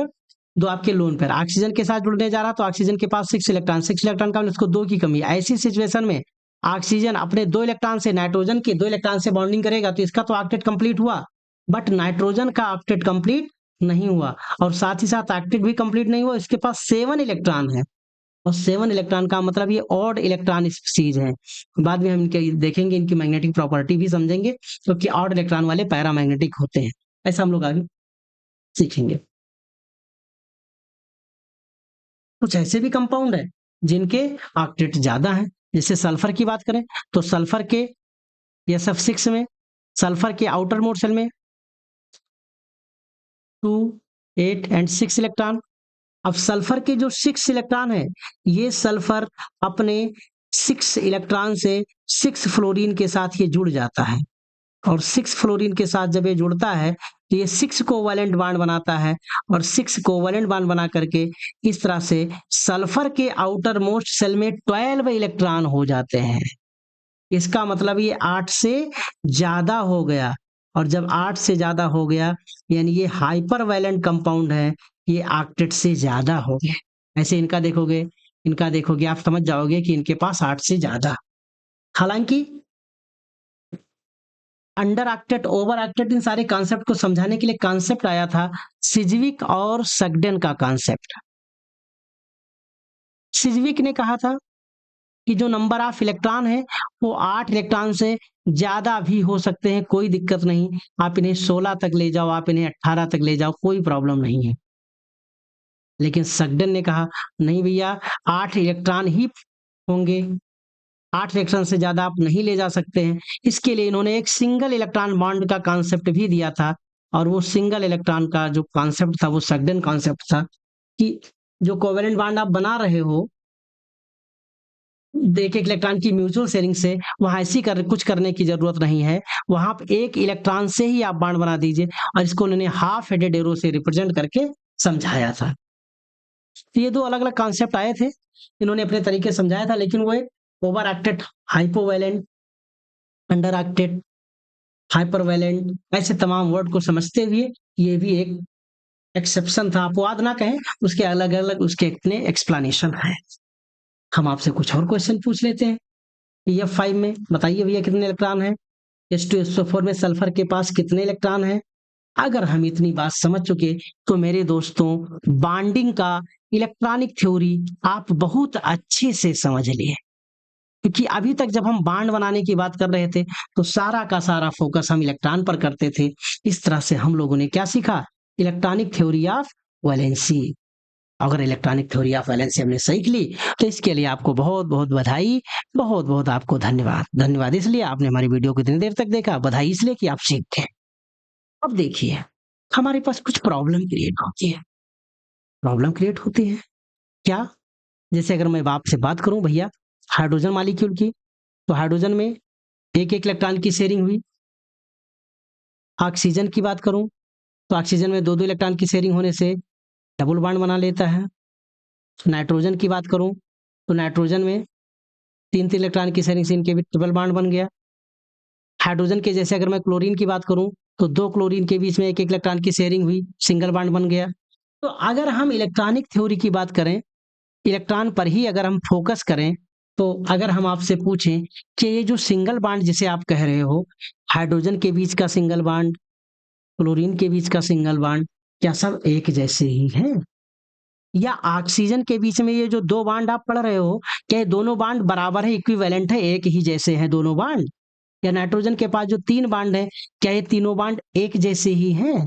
2 आपके लोन पेयर। ऑक्सीजन के साथ जुड़ने जा रहा तो ऑक्सीजन के पास 6 इलेक्ट्रॉन, 6 इलेक्ट्रॉन का मतलब उसको 2 की कमी है। ऐसी सिचुएशन में ऑक्सीजन अपने 2 इलेक्ट्रॉन से नाइट्रोजन के 2 इलेक्ट्रॉन से बॉन्डिंग करेगा तो इसका तो ऑक्टेट कंप्लीट हुआ, बट नाइट्रोजन का ऑक्टेट कंप्लीट नहीं हुआ, और साथ ही साथ ऑक्टेट भी कंप्लीट नहीं हुआ, इसके पास 7 इलेक्ट्रॉन है, और 7 इलेक्ट्रॉन का मतलब ये ऑड इलेक्ट्रॉन स्पीसीज है। बाद में हम इनके देखेंगे, इनकी मैग्नेटिक प्रॉपर्टी भी समझेंगे, क्योंकि ऑड इलेक्ट्रॉन वाले पैरामैग्नेटिक होते हैं, ऐसा हम लोग आगे सीखेंगे। कुछ ऐसे भी कंपाउंड है जिनके ऑक्टेट ज्यादा है। जैसे सल्फर की बात करें तो सल्फर के SF6 में, सल्फर के आउटर मोस्ट शेल में 2 8 and 6 इलेक्ट्रॉन। अब सल्फर के जो 6 इलेक्ट्रॉन है, ये सल्फर अपने 6 इलेक्ट्रॉन से 6 फ्लोरीन के साथ ये जुड़ जाता है, और 6 फ्लोरीन के साथ जब ये जुड़ता है तो ये 6 कोवैलेंट बॉन्ड बनाता है, और 6 कोवैलेंट बॉन्ड बना करके इस तरह से सल्फर के आउटर मोस्ट शेल में 12 इलेक्ट्रॉन हो जाते हैं। इसका मतलब ये 8 से ज्यादा हो गया, और जब 8 से ज्यादा हो गया यानी ये हाइपर वैलेंट कंपाउंड है, ये ऑक्टेट से ज़्यादा हो गए। ऐसे इनका देखोगे आप समझ जाओगे कि इनके पास 8 से ज़्यादा। हालाँकि अंडर ऑक्टेट, ओवर ऑक्टेट इन सारे कॉन्सेप्ट को समझाने के लिए कॉन्सेप्ट आया था सिज्विक और सग्डेन का कॉन्सेप्ट। सिज्विक ने कहा था कि जो नंबर ऑफ इलेक्ट्रॉन है वो 8 इलेक्ट्रॉन से ज़्यादा भी हो सकते हैं, कोई दिक्कत नहीं। आप इन्हें 16 तक ले जाओ, आप इन्हें 18 तक ले जाओ, कोई प्रॉब्लम नहीं है। लेकिन सग्डेन ने कहा नहीं भैया, 8 इलेक्ट्रॉन ही होंगे, 8 इलेक्ट्रॉन से ज़्यादा आप नहीं ले जा सकते हैं। इसके लिए इन्होंने एक सिंगल इलेक्ट्रॉन बॉन्ड का कॉन्सेप्ट भी दिया था, और वो सिंगल इलेक्ट्रॉन का जो कॉन्सेप्ट था वो सग्डेन कॉन्सेप्ट था कि जो कोवेलेंट बॉन्ड आप बना रहे हो एक इलेक्ट्रॉन की म्यूचुअल शेयरिंग से, वहां कुछ करने की जरूरत नहीं है, वहां आप एक इलेक्ट्रॉन से ही आप बॉन्ड बना दीजिए। और इसको उन्होंने हाफ हेडेड एरो से रिप्रेजेंट करके समझाया था। तो ये दो अलग अलग कॉन्सेप्ट आए थे, इन्होंने अपने तरीके से समझाया था, लेकिन वो एक ओवर एक्टेड, हाइपोवैलेंट, अंडर एक्टेड, हाइपरवैलेंट, ऐसे तमाम वर्ड को समझते हुए ये भी एक एक्सेप्शन था, अपवाद ना कहें, उसके अलग अलग उसके इतने एक्सप्लेनेशन है। हम आपसे कुछ और क्वेश्चन पूछ लेते हैं। F5 में बताइए भैया कितने इलेक्ट्रॉन है, H2SO4 में सल्फर के पास कितने इलेक्ट्रॉन है। अगर हम इतनी बात समझ चुके तो मेरे दोस्तों बॉन्डिंग का इलेक्ट्रॉनिक थ्योरी आप बहुत अच्छे से समझ लिए, क्योंकि अभी तक जब हम बॉन्ड बनाने की बात कर रहे थे तो सारा का सारा फोकस हम इलेक्ट्रॉन पर करते थे। इस तरह से हम लोगों ने क्या सीखा, इलेक्ट्रॉनिक थ्योरी ऑफ वैलेंसी। अगर इलेक्ट्रॉनिक थ्योरी ऑफ वैलेंसी हमने सीख ली तो इसके लिए आपको बहुत बहुत बधाई, बहुत बहुत आपको धन्यवाद। धन्यवाद इसलिए आपने हमारी वीडियो को इतनी देर तक देखा, बधाई इसलिए कि आप सीख गए। अब देखिए हमारे पास कुछ प्रॉब्लम क्रिएट होती है। प्रॉब्लम क्रिएट होती है क्या, जैसे अगर मैं आपसे बात करूं भैया हाइड्रोजन मॉलिक्यूल की, तो हाइड्रोजन में एक एक इलेक्ट्रॉन की शेयरिंग हुई। ऑक्सीजन की बात करूं तो ऑक्सीजन में दो दो इलेक्ट्रॉन की शेयरिंग होने से डबल बॉन्ड बना लेता है। नाइट्रोजन की बात करूं तो नाइट्रोजन में तीन तीन इलेक्ट्रॉन की शेयरिंग से इनके भी ट्रिपल बॉन्ड बन गया। हाइड्रोजन के जैसे अगर मैं क्लोरीन की बात करूं तो दो क्लोरीन के बीच में एक एक इलेक्ट्रॉन की शेयरिंग हुई, सिंगल बॉन्ड बन गया। तो अगर हम इलेक्ट्रॉनिक थ्योरी की बात करें, इलेक्ट्रॉन पर ही अगर हम फोकस करें, तो अगर हम आपसे पूछें कि ये जो सिंगल बॉन्ड जिसे आप कह रहे हो, हाइड्रोजन के बीच का सिंगल बॉन्ड, क्लोरीन के बीच का सिंगल बॉन्ड, क्या सब एक जैसे ही हैं? या ऑक्सीजन के बीच में ये जो दो बॉन्ड आप पढ़ रहे हो, क्या ये दोनों बॉन्ड बराबर है, इक्विवेलेंट है, एक ही जैसे हैं दोनों बॉन्ड? या नाइट्रोजन के पास जो तीन बॉन्ड है, क्या ये तीनों बॉन्ड एक जैसे ही हैं?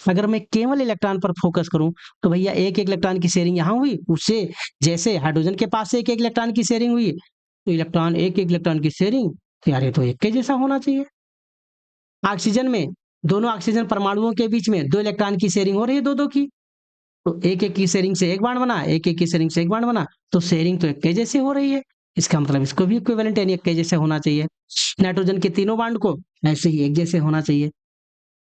अगर मैं केवल इलेक्ट्रॉन पर फोकस करूं तो भैया एक एक इलेक्ट्रॉन की शेयरिंग यहाँ हुई, उससे जैसे हाइड्रोजन के पास एक एक इलेक्ट्रॉन की शेयरिंग हुई, तो इलेक्ट्रॉन एक एक इलेक्ट्रॉन की शेयरिंग, तो यार ये तो एक के जैसा होना चाहिए। ऑक्सीजन में दोनों ऑक्सीजन परमाणुओं के बीच में दो इलेक्ट्रॉन की शेयरिंग हो रही है, दो दो की, तो एक एक की शेयरिंग से एक बॉन्ड बना, एक एक की शेयरिंग से एक बॉन्ड बना, तो शेयरिंग तो एक के जैसे हो रही है। इसका मतलब इसको भी इक्विवेलेंट यानी एक के जैसे होना चाहिए। नाइट्रोजन के तीनों बॉन्ड को ऐसे ही एक जैसे होना चाहिए।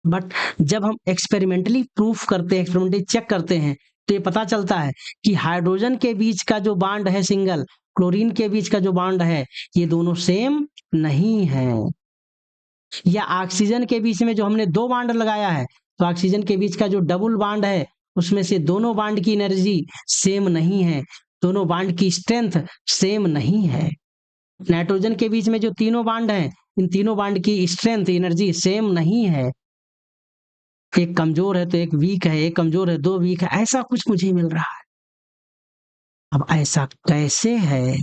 बट जब हम एक्सपेरिमेंटली प्रूफ करते हैं, एक्सपेरिमेंटली चेक करते हैं, तो ये पता चलता है कि हाइड्रोजन के बीच का जो बॉन्ड है सिंगल, क्लोरीन के बीच का जो बॉन्ड है, ये दोनों सेम नहीं है। या ऑक्सीजन के बीच में जो हमने दो बॉन्ड लगाया है, तो ऑक्सीजन के बीच का जो डबल बॉन्ड है, उसमें से दोनों बॉन्ड की एनर्जी सेम नहीं है, दोनों बॉन्ड की स्ट्रेंथ सेम नहीं है। नाइट्रोजन के बीच में जो तीनों बॉन्ड हैं, इन तीनों बॉन्ड की स्ट्रेंथ एनर्जी सेम नहीं है। एक कमजोर है तो एक वीक है, एक कमजोर है दो वीक है, ऐसा कुछ मुझे मिल रहा है। अब ऐसा कैसे है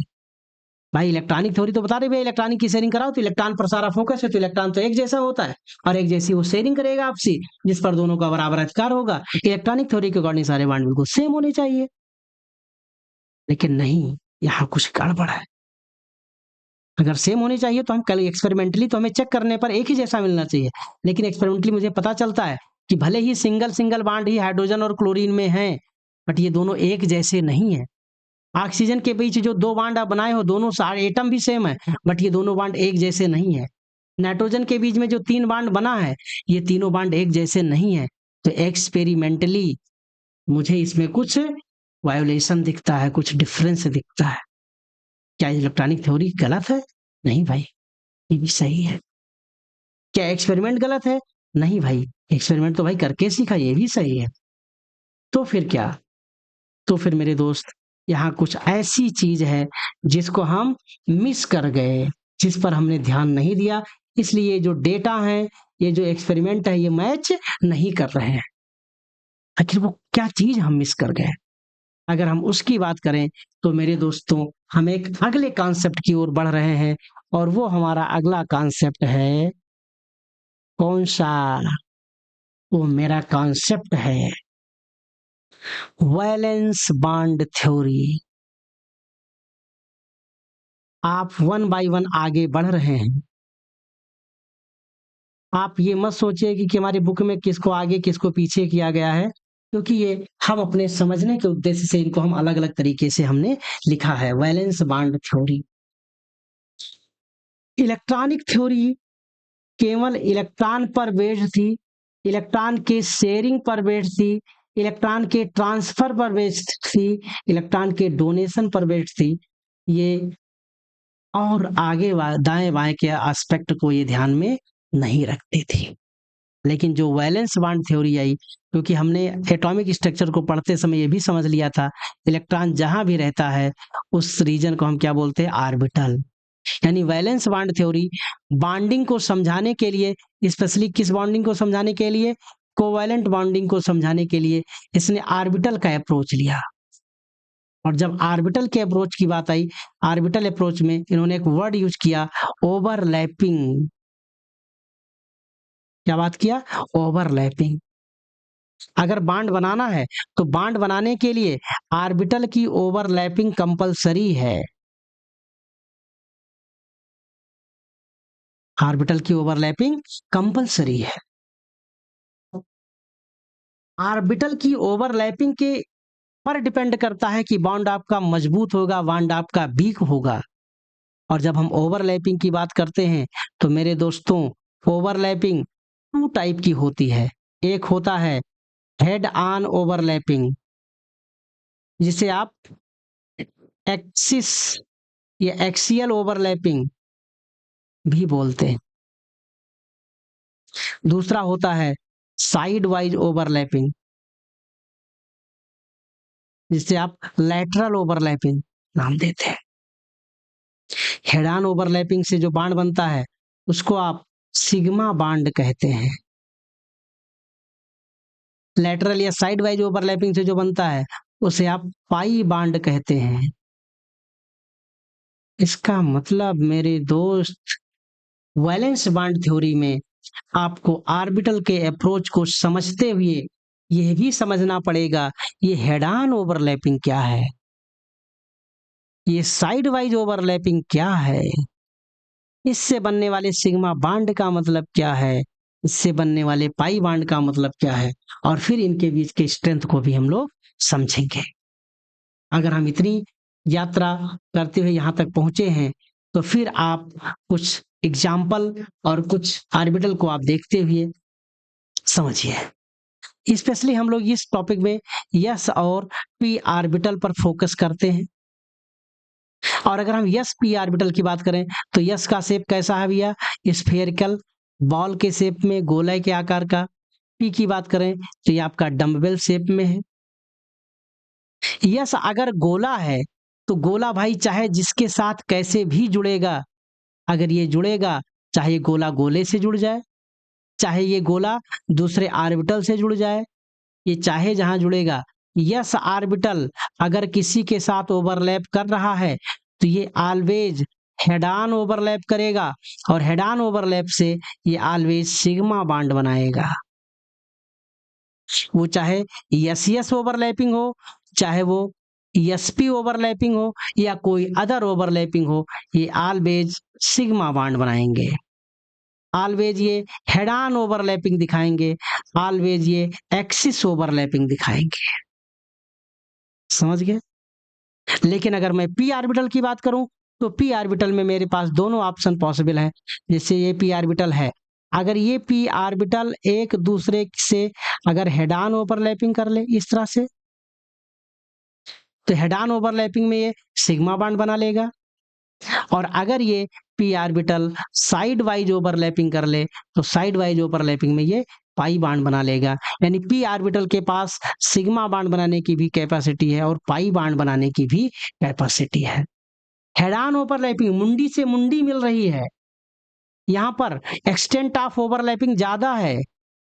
भाई? इलेक्ट्रॉनिक थ्योरी तो बता रही है इलेक्ट्रॉनिक की शेयरिंग कराओ तो इलेक्ट्रॉन पर सारा फोकस है, तो इलेक्ट्रॉन तो एक जैसा होता है और एक जैसी वो शेयरिंग करेगा आपसी, जिस पर दोनों का बराबर अधिकार होगा। इलेक्ट्रॉनिक थ्योरी के अकॉर्डिंग सारे बॉन्ड बिल्कुल सेम होने चाहिए, लेकिन नहीं, यहाँ कुछ गड़बड़ है। अगर सेम होनी चाहिए तो हम कल एक्सपेरिमेंटली तो हमें चेक करने पर एक ही जैसा मिलना चाहिए, लेकिन एक्सपेरिमेंटली मुझे पता चलता है कि भले ही सिंगल सिंगल बॉन्ड ही हाइड्रोजन और क्लोरीन में है, बट ये दोनों एक जैसे नहीं है। ऑक्सीजन के बीच जो दो बॉन्ड आप बनाए हो, दोनों सारे एटम भी सेम है, बट ये दोनों बॉन्ड एक जैसे नहीं है। नाइट्रोजन के बीच में जो तीन बॉन्ड बना है, ये तीनों बॉन्ड एक जैसे नहीं है। तो एक्सपेरिमेंटली मुझे इसमें कुछ वायोलेशन दिखता है, कुछ डिफरेंस दिखता है। क्या इलेक्ट्रॉनिक थ्योरी गलत है? नहीं भाई, ये भी सही है। क्या एक्सपेरिमेंट गलत है? नहीं भाई, एक्सपेरिमेंट तो भाई करके सीखा, ये भी सही है। तो फिर क्या? तो फिर मेरे दोस्त यहाँ कुछ ऐसी चीज है जिसको हम मिस कर गए, जिस पर हमने ध्यान नहीं दिया, इसलिए जो डेटा है, ये जो एक्सपेरिमेंट है, ये मैच नहीं कर रहे हैं। आखिर वो क्या चीज हम मिस कर गए? अगर हम उसकी बात करें तो मेरे दोस्तों हम एक अगले कॉन्सेप्ट की ओर बढ़ रहे हैं, और वो हमारा अगला कॉन्सेप्ट है कौन सा? वो मेरा कॉन्सेप्ट है वैलेंस बॉन्ड थ्योरी। आप वन बाय वन आगे बढ़ रहे हैं। आप ये मत सोचिए कि हमारी बुक में किसको आगे किसको पीछे किया गया है, क्योंकि ये हम अपने समझने के उद्देश्य से इनको हम अलग अलग तरीके से हमने लिखा है। Valence bond theory, electronic theory केवल इलेक्ट्रॉन पर बेस्ड थी, इलेक्ट्रॉन के शेयरिंग पर बेस्ड थी, इलेक्ट्रॉन के ट्रांसफर पर बेस्ड थी, इलेक्ट्रॉन के डोनेशन पर बेस्ड थी। ये और आगे दाएं बाएं के एस्पेक्ट को ये ध्यान में नहीं रखती थी। लेकिन जो वैलेंस बॉन्ड थ्योरी आई, क्योंकि हमने एटॉमिक स्ट्रक्चर को पढ़ते समय ये भी समझ लिया था, इलेक्ट्रॉन जहां भी रहता है उस रीजन को हम क्या बोलते हैं? ऑर्बिटल। यानी वैलेंस बॉन्ड थ्योरी बॉन्डिंग को समझाने के लिए, स्पेशली किस बॉन्डिंग को समझाने के लिए? कोवैलेंट बॉन्डिंग को समझाने के लिए इसने ऑर्बिटल का अप्रोच लिया। और जब ऑर्बिटल के अप्रोच की बात आई, ऑर्बिटल अप्रोच में इन्होंने एक वर्ड यूज किया, ओवरलैपिंग। क्या बात किया? ओवरलैपिंग। अगर बांड बनाना है तो बांड बनाने के लिए ऑर्बिटल की ओवरलैपिंग कंपलसरी है। ऑर्बिटल की ओवरलैपिंग कंपलसरी है। ऑर्बिटल की ओवरलैपिंग के पर डिपेंड करता है कि बॉन्ड आपका मजबूत होगा, बॉन्ड आपका वीक होगा। और जब हम ओवरलैपिंग की बात करते हैं तो मेरे दोस्तों ओवरलैपिंग टू टाइप की होती है। एक होता है हेड ऑन ओवरलैपिंग, जिसे आप एक्सिस या एक्सियल ओवरलैपिंग भी बोलते हैं। दूसरा होता है साइड वाइज ओवरलैपिंग, जिसे आप लैटरल ओवरलैपिंग नाम देते हैं। हेड ऑन ओवरलैपिंग से जो बांड बनता है उसको आप सिग्मा बांड कहते हैं। लैटरल या साइड वाइज ओवरलैपिंग से जो बनता है उसे आप पाई बांड कहते हैं। इसका मतलब मेरे दोस्त वैलेंस बॉन्ड थ्योरी में आपको ऑर्बिटल के अप्रोच को समझते हुए यह भी समझना पड़ेगा ये हेड ऑन ओवरलैपिंग क्या है, ये साइड वाइज ओवरलैपिंग क्या है, इससे बनने वाले सिग्मा बांड का मतलब क्या है, इससे बनने वाले पाई बांड का मतलब क्या है, और फिर इनके बीच के स्ट्रेंथ को भी हम लोग समझेंगे। अगर हम इतनी यात्रा करते हुए यहाँ तक पहुंचे हैं तो फिर आप कुछ एग्जाम्पल और कुछ ऑर्बिटल को आप देखते हुए समझिए। स्पेशली हम लोग इस टॉपिक में यस और पी ऑर्बिटल पर फोकस करते हैं। और अगर हम यस पी ऑर्बिटल की बात करें तो यस का शेप कैसा है भैया? स्फेरिकल बॉल के शेप में, गोले के आकार का। पी की बात करें तो ये आपका डम्बेल शेप में है। यस अगर गोला है तो गोला भाई चाहे जिसके साथ कैसे भी जुड़ेगा, अगर ये जुड़ेगा, चाहे ये गोला गोले से जुड़ जाए, चाहे ये गोला दूसरे ऑर्बिटल से जुड़ जाए, ये चाहे जहां जुड़ेगा, यस ऑर्बिटल अगर किसी के साथ ओवरलैप कर रहा है तो ये ऑलवेज हेड ऑन ओवरलैप करेगा, और हेड ऑन ओवरलैप से ये ऑलवेज सिग्मा बॉन्ड बनाएगा। वो चाहे यस यस ओवरलैपिंग हो, चाहे वो एसपी ओवरलैपिंग हो, या कोई अदर ओवरलैपिंग हो, ये ऑलवेज सिग्मा बॉन्ड बनाएंगे। ऑलवेज ये हेड ऑन ओवरलैपिंग दिखाएंगे, ऑलवेज ये एक्सिस ओवरलैपिंग दिखाएंगे। समझ गए? लेकिन अगर मैं पी ऑर्बिटल की बात करूं तो पी ऑर्बिटल में मेरे पास दोनों ऑप्शन पॉसिबल है। जैसे ये पी ऑर्बिटल है, अगर ये पी ऑर्बिटल एक दूसरे से अगर हेड ऑन ओवरलैपिंग कर ले इस तरह से, तो हेड ऑन ओवरलैपिंग में ये सिग्मा बॉन्ड बना लेगा। और अगर ये P orbital side wise overlapping कर ले तो साइड वाइज ओवरलैपिंग में ये पाई बॉन्ड बना लेगा। यानी p ऑर्बिटल के पास सिग्मा बॉन्ड बनाने की भी कैपेसिटी है और पाई बॉन्ड बनाने की भी कैपेसिटी है। हेड ऑन ओवरलैपिंग, मुंडी से मुंडी मिल रही है, यहाँ पर एक्सटेंट ऑफ ओवरलैपिंग ज्यादा है,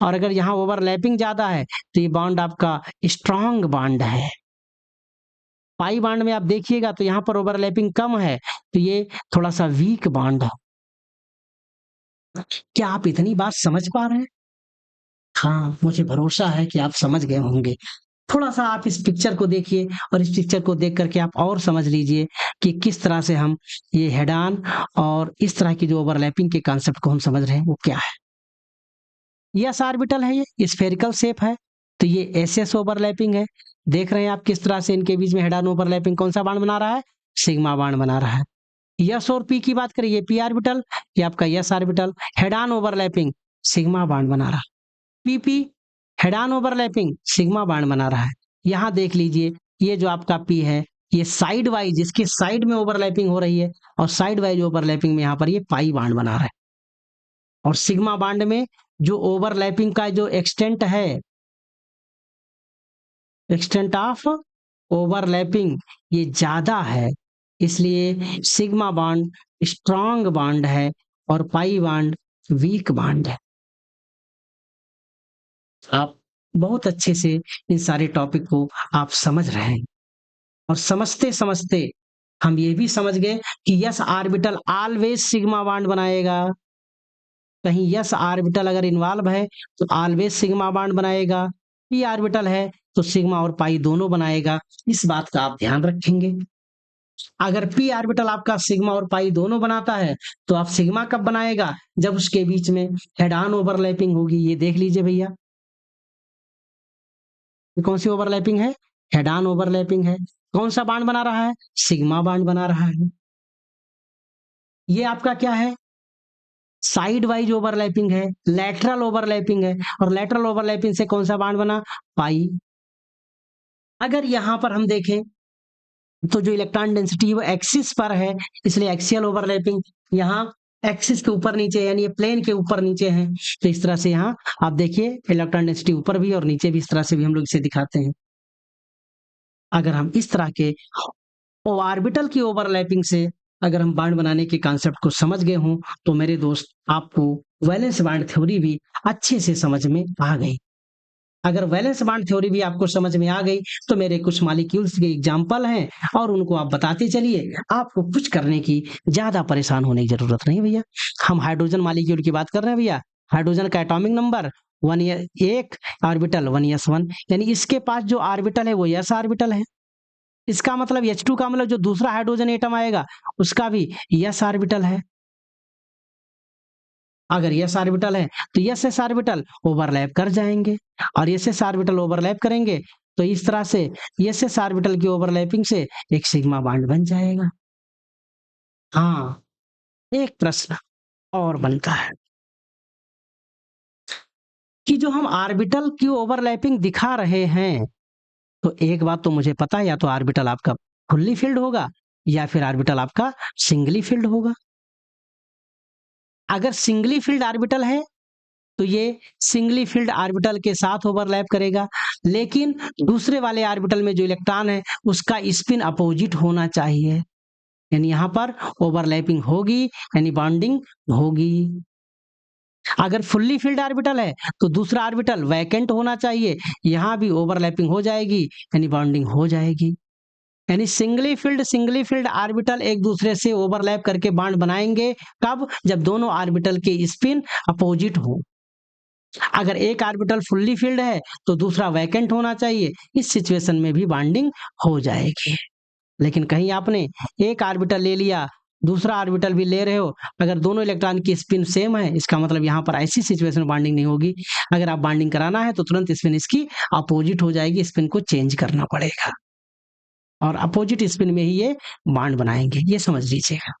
और अगर यहाँ ओवरलैपिंग ज्यादा है तो ये बॉन्ड आपका स्ट्रॉन्ग बॉन्ड है। पाई बॉन्ड में आप देखिएगा तो यहाँ पर ओवरलैपिंग कम है, तो ये थोड़ा सा वीक बॉन्ड है। क्या आप इतनी बात समझ पा रहे हैं? हाँ, मुझे भरोसा है कि आप समझ गए होंगे। थोड़ा सा आप इस पिक्चर को देखिए और इस पिक्चर को देख करके आप और समझ लीजिए कि किस तरह से हम ये हेड ऑन और इस तरह की जो ओवरलैपिंग के कॉन्सेप्ट को हम समझ रहे हैं वो क्या है। यस ऑर्बिटल है, ये स्फेरिकल शेप है, तो ये एस एस ओवरलैपिंग है। देख रहे हैं आप किस तरह से इनके बीच में हेड ऑन ओवरलैपिंग कौन सा बाण बना रहा है? सिग्मा बाण बना रहा है। यस और पी की बात करें, ये पी ऑर्बिटल, ये आपका yes orbital, head on overlapping sigma बाण बना रहा है। PP head on overlapping sigma बाण बना रहा है। यहाँ देख लीजिए, ये जो आपका पी है ये साइड वाइज, इसके साइड में ओवरलैपिंग हो रही है, और साइड वाइज ओवरलैपिंग में यहाँ पर ये पाई बाण बना रहा है। और सिग्मा बांड में जो ओवरलैपिंग का जो एक्सटेंट है, एक्सटेंट ऑफ ओवरलैपिंग ये ज्यादा है, इसलिए सिग्मा बॉन्ड स्ट्रॉन्ग बॉन्ड है और पाई बॉन्ड वीक बॉन्ड है। आप बहुत अच्छे से इन सारे टॉपिक को आप समझ रहे हैं, और समझते समझते हम ये भी समझ गए कि yes orbital always sigma bond बनाएगा। कहीं यस ऑर्बिटल अगर इन्वॉल्व है तो ऑलवेज सिग्मा बॉन्ड बनाएगा, पी ऑर्बिटल है तो सिग्मा और पाई दोनों बनाएगा। इस बात का आप ध्यान रखेंगे। अगर पी ऑर्बिटल आपका सिग्मा और पाई दोनों बनाता है तो आप सिग्मा कब बनाएगा? जब उसके बीच में हेड ऑन ओवरलैपिंग होगी। ये देख लीजिए भैया, ये कौन सी ओवरलैपिंग है? हेड ऑन ओवरलैपिंग है। कौन सा बांड बना रहा है? सिग्मा बांड बना रहा है। ये आपका क्या है? साइड वाइज ओवरलैपिंग है, लैटरल ओवरलैपिंग है, और लैटरल ओवरलैपिंग से कौन सा बांड बना? पाई। अगर यहां पर हम देखें तो जो इलेक्ट्रॉन डेंसिटी है वो एक्सिस पर है, इसलिए एक्सियल ओवरलैपिंग। यहाँ एक्सिस के ऊपर नीचे, यानी ये प्लेन के ऊपर नीचे है, तो इस तरह से यहाँ आप देखिए इलेक्ट्रॉन डेंसिटी ऊपर भी और नीचे भी, इस तरह से भी हम लोग इसे दिखाते हैं। अगर हम इस तरह के ऑर्बिटल की ओवरलैपिंग से अगर हम बांड बनाने के कॉन्सेप्ट को समझ गए हों तो मेरे दोस्त आपको वैलेंस बांड थ्योरी भी अच्छे से समझ में आ गई। अगर वैलेंस बांड थ्योरी भी आपको समझ में आ गई तो मेरे कुछ मॉलिक्यूल्स के एग्जांपल हैं और उनको आप बताते चलिए, आपको कुछ करने की ज्यादा परेशान होने की जरूरत नहीं भैया। हम हाइड्रोजन मॉलिक्यूल की बात कर रहे हैं भैया। हाइड्रोजन का एटॉमिक नंबर 1 ऑर्बिटल 1s1, यानी इसके पास जो ऑर्बिटल है वो s ऑर्बिटल है। इसका मतलब H2 का मतलब जो दूसरा हाइड्रोजन एटम आएगा उसका भी s ऑर्बिटल है। अगर s ऑर्बिटल है तो s ऑर्बिटल ओवरलैप कर जाएंगे, और s ऑर्बिटल ओवरलैप करेंगे तो इस तरह से s ऑर्बिटल की ओवरलैपिंग से एक सिग्मा बॉन्ड बन जाएगा। हाँ, एक प्रश्न और बनता है कि जो हम ऑर्बिटल की ओवरलैपिंग दिखा रहे हैं, तो एक बात तो मुझे पता है, या तो ऑर्बिटल आपका फुल्ली फिल्ड होगा या फिर ऑर्बिटल आपका सिंगली फिल्ड होगा। अगर सिंगली फिल्ड ऑर्बिटल है तो ये सिंगली फिल्ड ऑर्बिटल के साथ ओवरलैप करेगा, लेकिन दूसरे वाले ऑर्बिटल में जो इलेक्ट्रॉन है उसका स्पिन अपोजिट होना चाहिए, यानी यहां पर ओवरलैपिंग होगी, यानी बॉन्डिंग होगी। अगर फुल्ली फिल्ड ऑर्बिटल है तो दूसरा ऑर्बिटल वैकेंट होना चाहिए, यहां भी ओवरलैपिंग हो जाएगी, यानी बॉन्डिंग हो जाएगी। यानी सिंगली फिल्ड ऑर्बिटल एक दूसरे से ओवरलैप करके बॉन्ड बनाएंगे, कब? जब दोनों ऑर्बिटल के स्पिन अपोजिट हो। अगर एक ऑर्बिटल फुल्ली फिल्ड है तो दूसरा वैकेंट होना चाहिए, इस सिचुएशन में भी बॉन्डिंग हो जाएगी। लेकिन कहीं आपने एक ऑर्बिटल ले लिया, दूसरा ऑर्बिटल भी ले रहे हो, अगर दोनों इलेक्ट्रॉन की स्पिन सेम है, इसका मतलब यहाँ पर ऐसी सिचुएशन में बॉन्डिंग नहीं होगी। अगर आप बॉन्डिंग कराना है तो तुरंत स्पिन इसकी अपोजिट हो जाएगी, स्पिन को चेंज करना पड़ेगा, और अपोजिट स्पिन में ही ये बॉन्ड बनाएंगे, ये समझ लीजिएगा।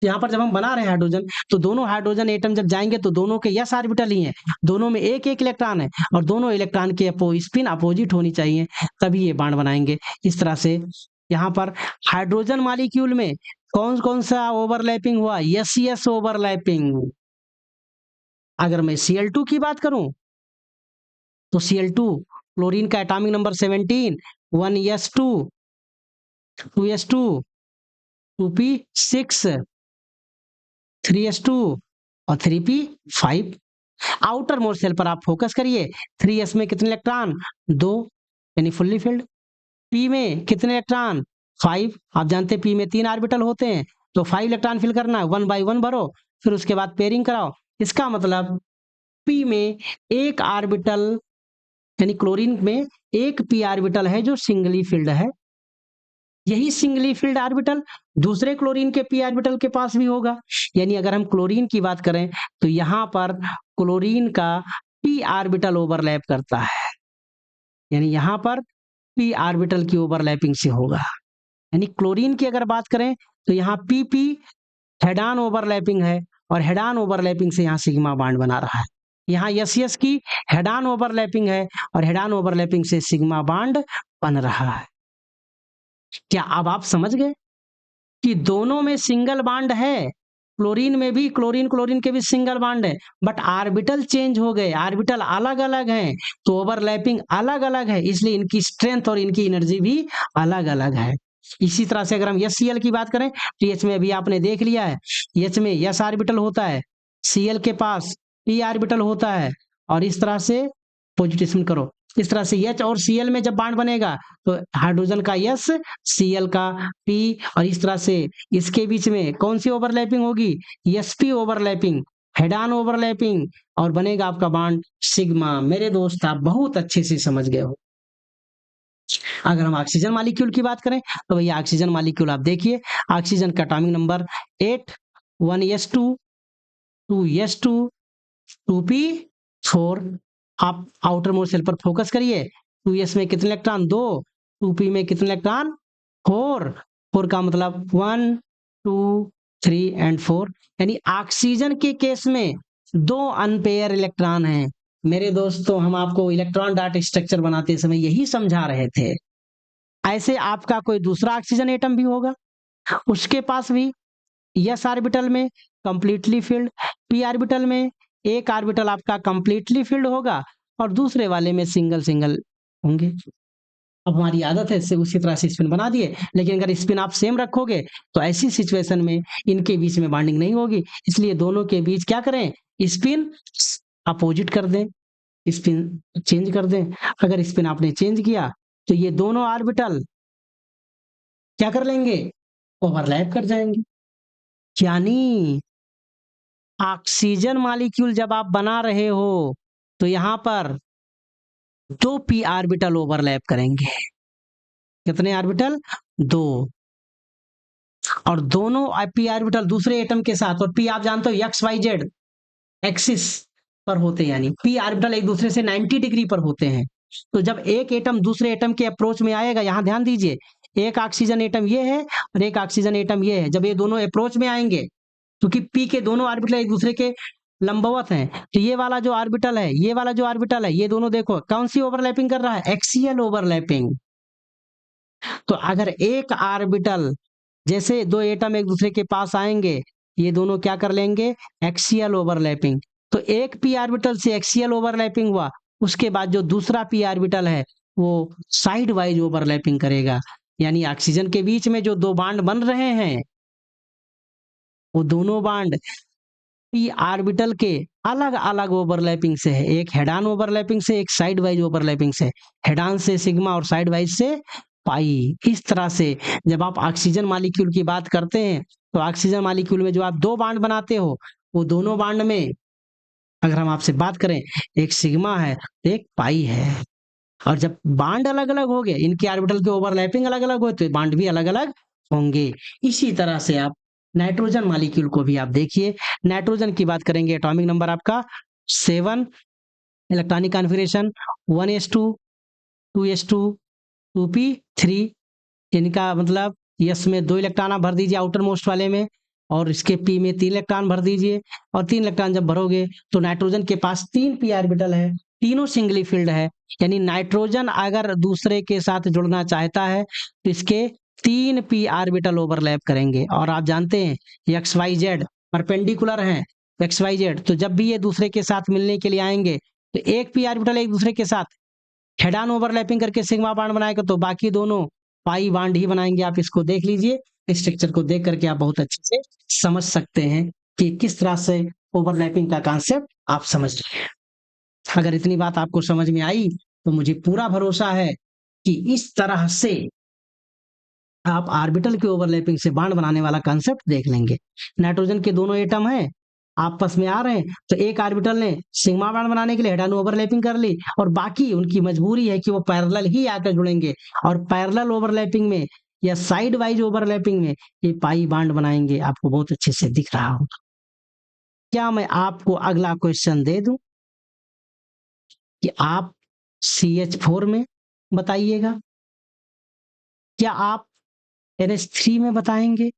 यहाँ पर जब हम बना रहे हैं हाइड्रोजन, तो दोनों हाइड्रोजन एटम जब जाएंगे तो दोनों के यस ऑर्बिटल ही हैं, दोनों में एक एक इलेक्ट्रॉन है, और दोनों इलेक्ट्रॉन के स्पिन अपोजिट होनी चाहिए, तभी ये बॉन्ड बनाएंगे। इस तरह से यहाँ पर हाइड्रोजन मॉलिक्यूल में कौन कौन सा ओवरलैपिंग हुआ? Yes overlapping. अगर मैं Cl2 की बात करूं तो Cl2, क्लोरीन का atomic number 17, 1s2, 2s2, 2p6, 3s2 और 3p5। आउटर मोस्ट शेल पर आप फोकस करिए। 3s में कितने इलेक्ट्रॉन? 2, यानी फुल्ली फिल्ड। p में कितने इलेक्ट्रॉन? 5। आप जानते हैं p में 3 ऑर्बिटल होते हैं, तो 5 इलेक्ट्रॉन फिल करना है, 1 बाई 1 भरो, फिर उसके बाद पेयरिंग कराओ। इसका मतलब p में एक ऑर्बिटल, यानी क्लोरीन में एक p ऑर्बिटल है जो सिंगली फिल्ड है। यही सिंगली फिल्ड ऑर्बिटल दूसरे क्लोरीन के p ऑर्बिटल के पास भी होगा। यानी अगर हम क्लोरीन की बात करें तो यहाँ पर क्लोरीन का p ऑर्बिटल ओवरलैप करता है, यानी यहाँ पर p ऑर्बिटल की ओवरलैपिंग से होगा। यानी क्लोरीन की अगर बात करें तो यहाँ pp हेड ऑन ओवरलैपिंग है, और हेड ऑन ओवरलैपिंग से यहाँ सिग्मा बॉन्ड बना रहा है। यहाँ यस की हेड ऑन ओवरलैपिंग है, और हेड ऑन ओवरलैपिंग से सिग्मा बॉन्ड बन रहा है। क्या अब आप समझ गए कि दोनों में सिंगल बॉन्ड है? क्लोरीन में भी, क्लोरीन क्लोरीन के भी सिंगल बॉन्ड है, बट ऑर्बिटल चेंज हो गए, ऑर्बिटल अलग अलग हैं, तो ओवरलैपिंग अलग अलग है, इसलिए इनकी स्ट्रेंथ और इनकी एनर्जी भी अलग अलग है। इसी तरह से अगर हम HCl की बात करें तो एच में अभी आपने देख लिया है, एच में यस ऑर्बिटल होता है, Cl के पास p ऑर्बिटल होता है, और इस तरह से पोजिटिव करो, इस तरह से H और Cl में जब बॉन्ड बनेगा तो हाइड्रोजन का S, Cl का P, और इस तरह से इसके बीच में कौन सी ओवरलैपिंग होगी? sp overlapping, head on overlapping, और बनेगा आपका बॉन्ड सिग्मा। मेरे दोस्त आप बहुत अच्छे से समझ गए हो। अगर हम ऑक्सीजन मॉलिक्यूल की बात करें तो भैया ऑक्सीजन मॉलिक्यूल आप देखिए, ऑक्सीजन का atomic number 8, 1s2, 2s2, 2p4। आप आउटर मोस्ट शेल पर फोकस करिए। 2s में कितने इलेक्ट्रॉन? 2। 2p में कितने इलेक्ट्रॉन? 4। 4 का मतलब 1, 2, 3 एंड 4। यानी ऑक्सीजन के केस में 2 अनपेयर इलेक्ट्रॉन हैं। मेरे दोस्तों हम आपको इलेक्ट्रॉन डाट स्ट्रक्चर बनाते समय यही समझा रहे थे। ऐसे आपका कोई दूसरा ऑक्सीजन एटम भी होगा, उसके पास भी s ऑर्बिटल में कंप्लीटली फिल्ड, p ऑर्बिटल में एक ऑर्बिटल आपका कंप्लीटली फिल्ड होगा, और दूसरे वाले में सिंगल सिंगल होंगे। अब हमारी आदत है से उसी तरह से स्पिन बना दिए, लेकिन अगर स्पिन आप सेम रखोगे तो ऐसी सिचुएशन में इनके बीच में बॉन्डिंग नहीं होगी, इसलिए दोनों के बीच क्या करें? स्पिन अपोजिट कर दें, स्पिन चेंज कर दें। अगर स्पिन आपने चेंज किया तो ये दोनों ऑर्बिटल क्या कर लेंगे? ओवरलैप कर जाएंगे। यानी ऑक्सीजन मॉलिक्यूल जब आप बना रहे हो तो यहां पर 2 p ऑर्बिटल ओवरलैप करेंगे। कितने ऑर्बिटल? 2। और दोनों p ऑर्बिटल दूसरे एटम के साथ, और p आप जानते हो XYZ एक्सिस पर होते हैं, यानी p ऑर्बिटल एक दूसरे से 90 डिग्री पर होते हैं। तो जब एक एटम दूसरे एटम के अप्रोच में आएगा, यहां ध्यान दीजिए, एक ऑक्सीजन एटम ये है और एक ऑक्सीजन एटम ये है, जब ये दोनों अप्रोच में आएंगे, क्योंकि p के दोनों ऑर्बिटल एक दूसरे के लंबवत हैं, तो ये वाला जो ऑर्बिटल है, ये वाला जो ऑर्बिटल है, ये दोनों देखो कौन सी ओवरलैपिंग कर रहा है? Axial overlapping. तो अगर एक ऑर्बिटल, जैसे दो एटम एक दूसरे के पास आएंगे, ये दोनों क्या कर लेंगे? Axial overlapping. तो एक p ऑर्बिटल से एक्सियल ओवरलैपिंग हुआ, उसके बाद जो दूसरा p ऑर्बिटल है वो साइड वाइज ओवरलैपिंग करेगा। यानी ऑक्सीजन के बीच में जो दो बॉन्ड बन रहे हैं वो दोनों बॉन्ड p ऑर्बिटल के अलग अलग ओवरलैपिंग से है, एक हेड ऑन ओवरलैपिंग से, एक साइड वाइज ओवरलैपिंग से। हेड ऑन से सिग्मा और साइड वाइज से पाई। इस तरह से जब आप ऑक्सीजन मॉलिक्यूल की बात करते हैं तो ऑक्सीजन मॉलिक्यूल में जो आप दो बॉन्ड बनाते हो, वो दोनों बॉन्ड में अगर हम आपसे बात करें, एक सिग्मा है, एक पाई है। और जब बॉन्ड अलग अलग हो गए, इनके ऑर्बिटल के ओवरलैपिंग अलग अलग हो, तो बॉन्ड भी अलग अलग होंगे। इसी तरह से आप नाइट्रोजन मॉलिक्यूल को भी आप देखिए। नाइट्रोजन की बात करेंगे, एटॉमिक नंबर आपका 7, electronic configuration 1s2, 2s2, 2p3। इनका मतलब यस में 2 इलेक्ट्रॉन आप भर दीजिए आउटर मोस्ट वाले में, और इसके p में 3 इलेक्ट्रॉन भर दीजिए, और 3 इलेक्ट्रॉन जब भरोगे तो नाइट्रोजन के पास 3 p ऑर्बिटल है, तीनों सिंगली फिल्ड है। यानी नाइट्रोजन अगर दूसरे के साथ जुड़ना चाहता है तो इसके 3 p ऑर्बिटल ओवरलैप करेंगे। और आप जानते हैं XYZ परपेंडिकुलर है, XYZ, तो जब भी ये दूसरे के साथ मिलने के लिए आएंगे तो एक पी ऑर्बिटल एक दूसरे के साथ हेड ऑन ओवरलैपिंग करके सिग्मा बॉन्ड बनाएगा, तो बाकी दोनों पाई बॉन्ड ही बनाएंगे। आप इसको देख लीजिए, इस स्ट्रक्चर को देख करके आप बहुत अच्छे से समझ सकते हैं कि किस तरह से ओवरलैपिंग का कॉन्सेप्ट आप समझ रहे हैं। अगर इतनी बात आपको समझ में आई तो मुझे पूरा भरोसा है कि इस तरह से आप ऑर्बिटल के ओवरलैपिंग से बॉन्ड बनाने वाला कॉन्सेप्ट देख लेंगे। नाइट्रोजन के दोनों एटम हैं, आपस में आ रहे हैं, तो एक ऑर्बिटल ने सिग्मा बॉन्ड बनाने के लिए हेड ऑन ओवरलैपिंग कर ली, और बाकी उनकी मजबूरी है कि वो पैरेलल ही आकर जुड़ेंगे, और पैरेलल ओवरलैपिंग में या साइड वाइज ओवरलैपिंग में ये पाई बॉन्ड बनाएंगे। आपको बहुत अच्छे से दिख रहा होगा। क्या मैं आपको अगला क्वेश्चन दे दूं कि आप CH4 में बताइएगा, क्या आप NH3 में बताएंगे,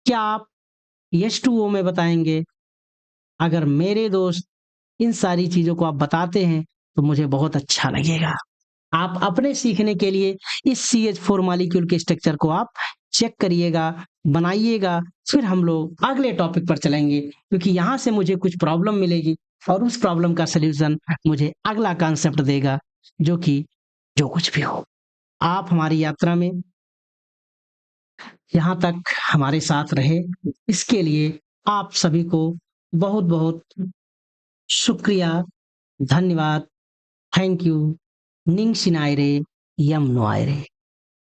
क्या आप H2O में बताएंगे? अगर मेरे दोस्त इन सारी चीजों को आप बताते हैं तो मुझे बहुत अच्छा लगेगा। आप अपने सीखने के लिए इस CH4 मॉलिक्यूल के स्ट्रक्चर को आप चेक करिएगा, बनाइएगा, फिर हम लोग अगले टॉपिक पर चलेंगे, क्योंकि यहाँ से मुझे कुछ प्रॉब्लम मिलेगी और उस प्रॉब्लम का सलूशन मुझे अगला कॉन्सेप्ट देगा, जो कि जो कुछ भी हो। आप हमारी यात्रा में यहाँ तक हमारे साथ रहे, इसके लिए आप सभी को बहुत बहुत शुक्रिया, धन्यवाद, थैंक यू, निंग सिनाइरे, यम नोआइरे।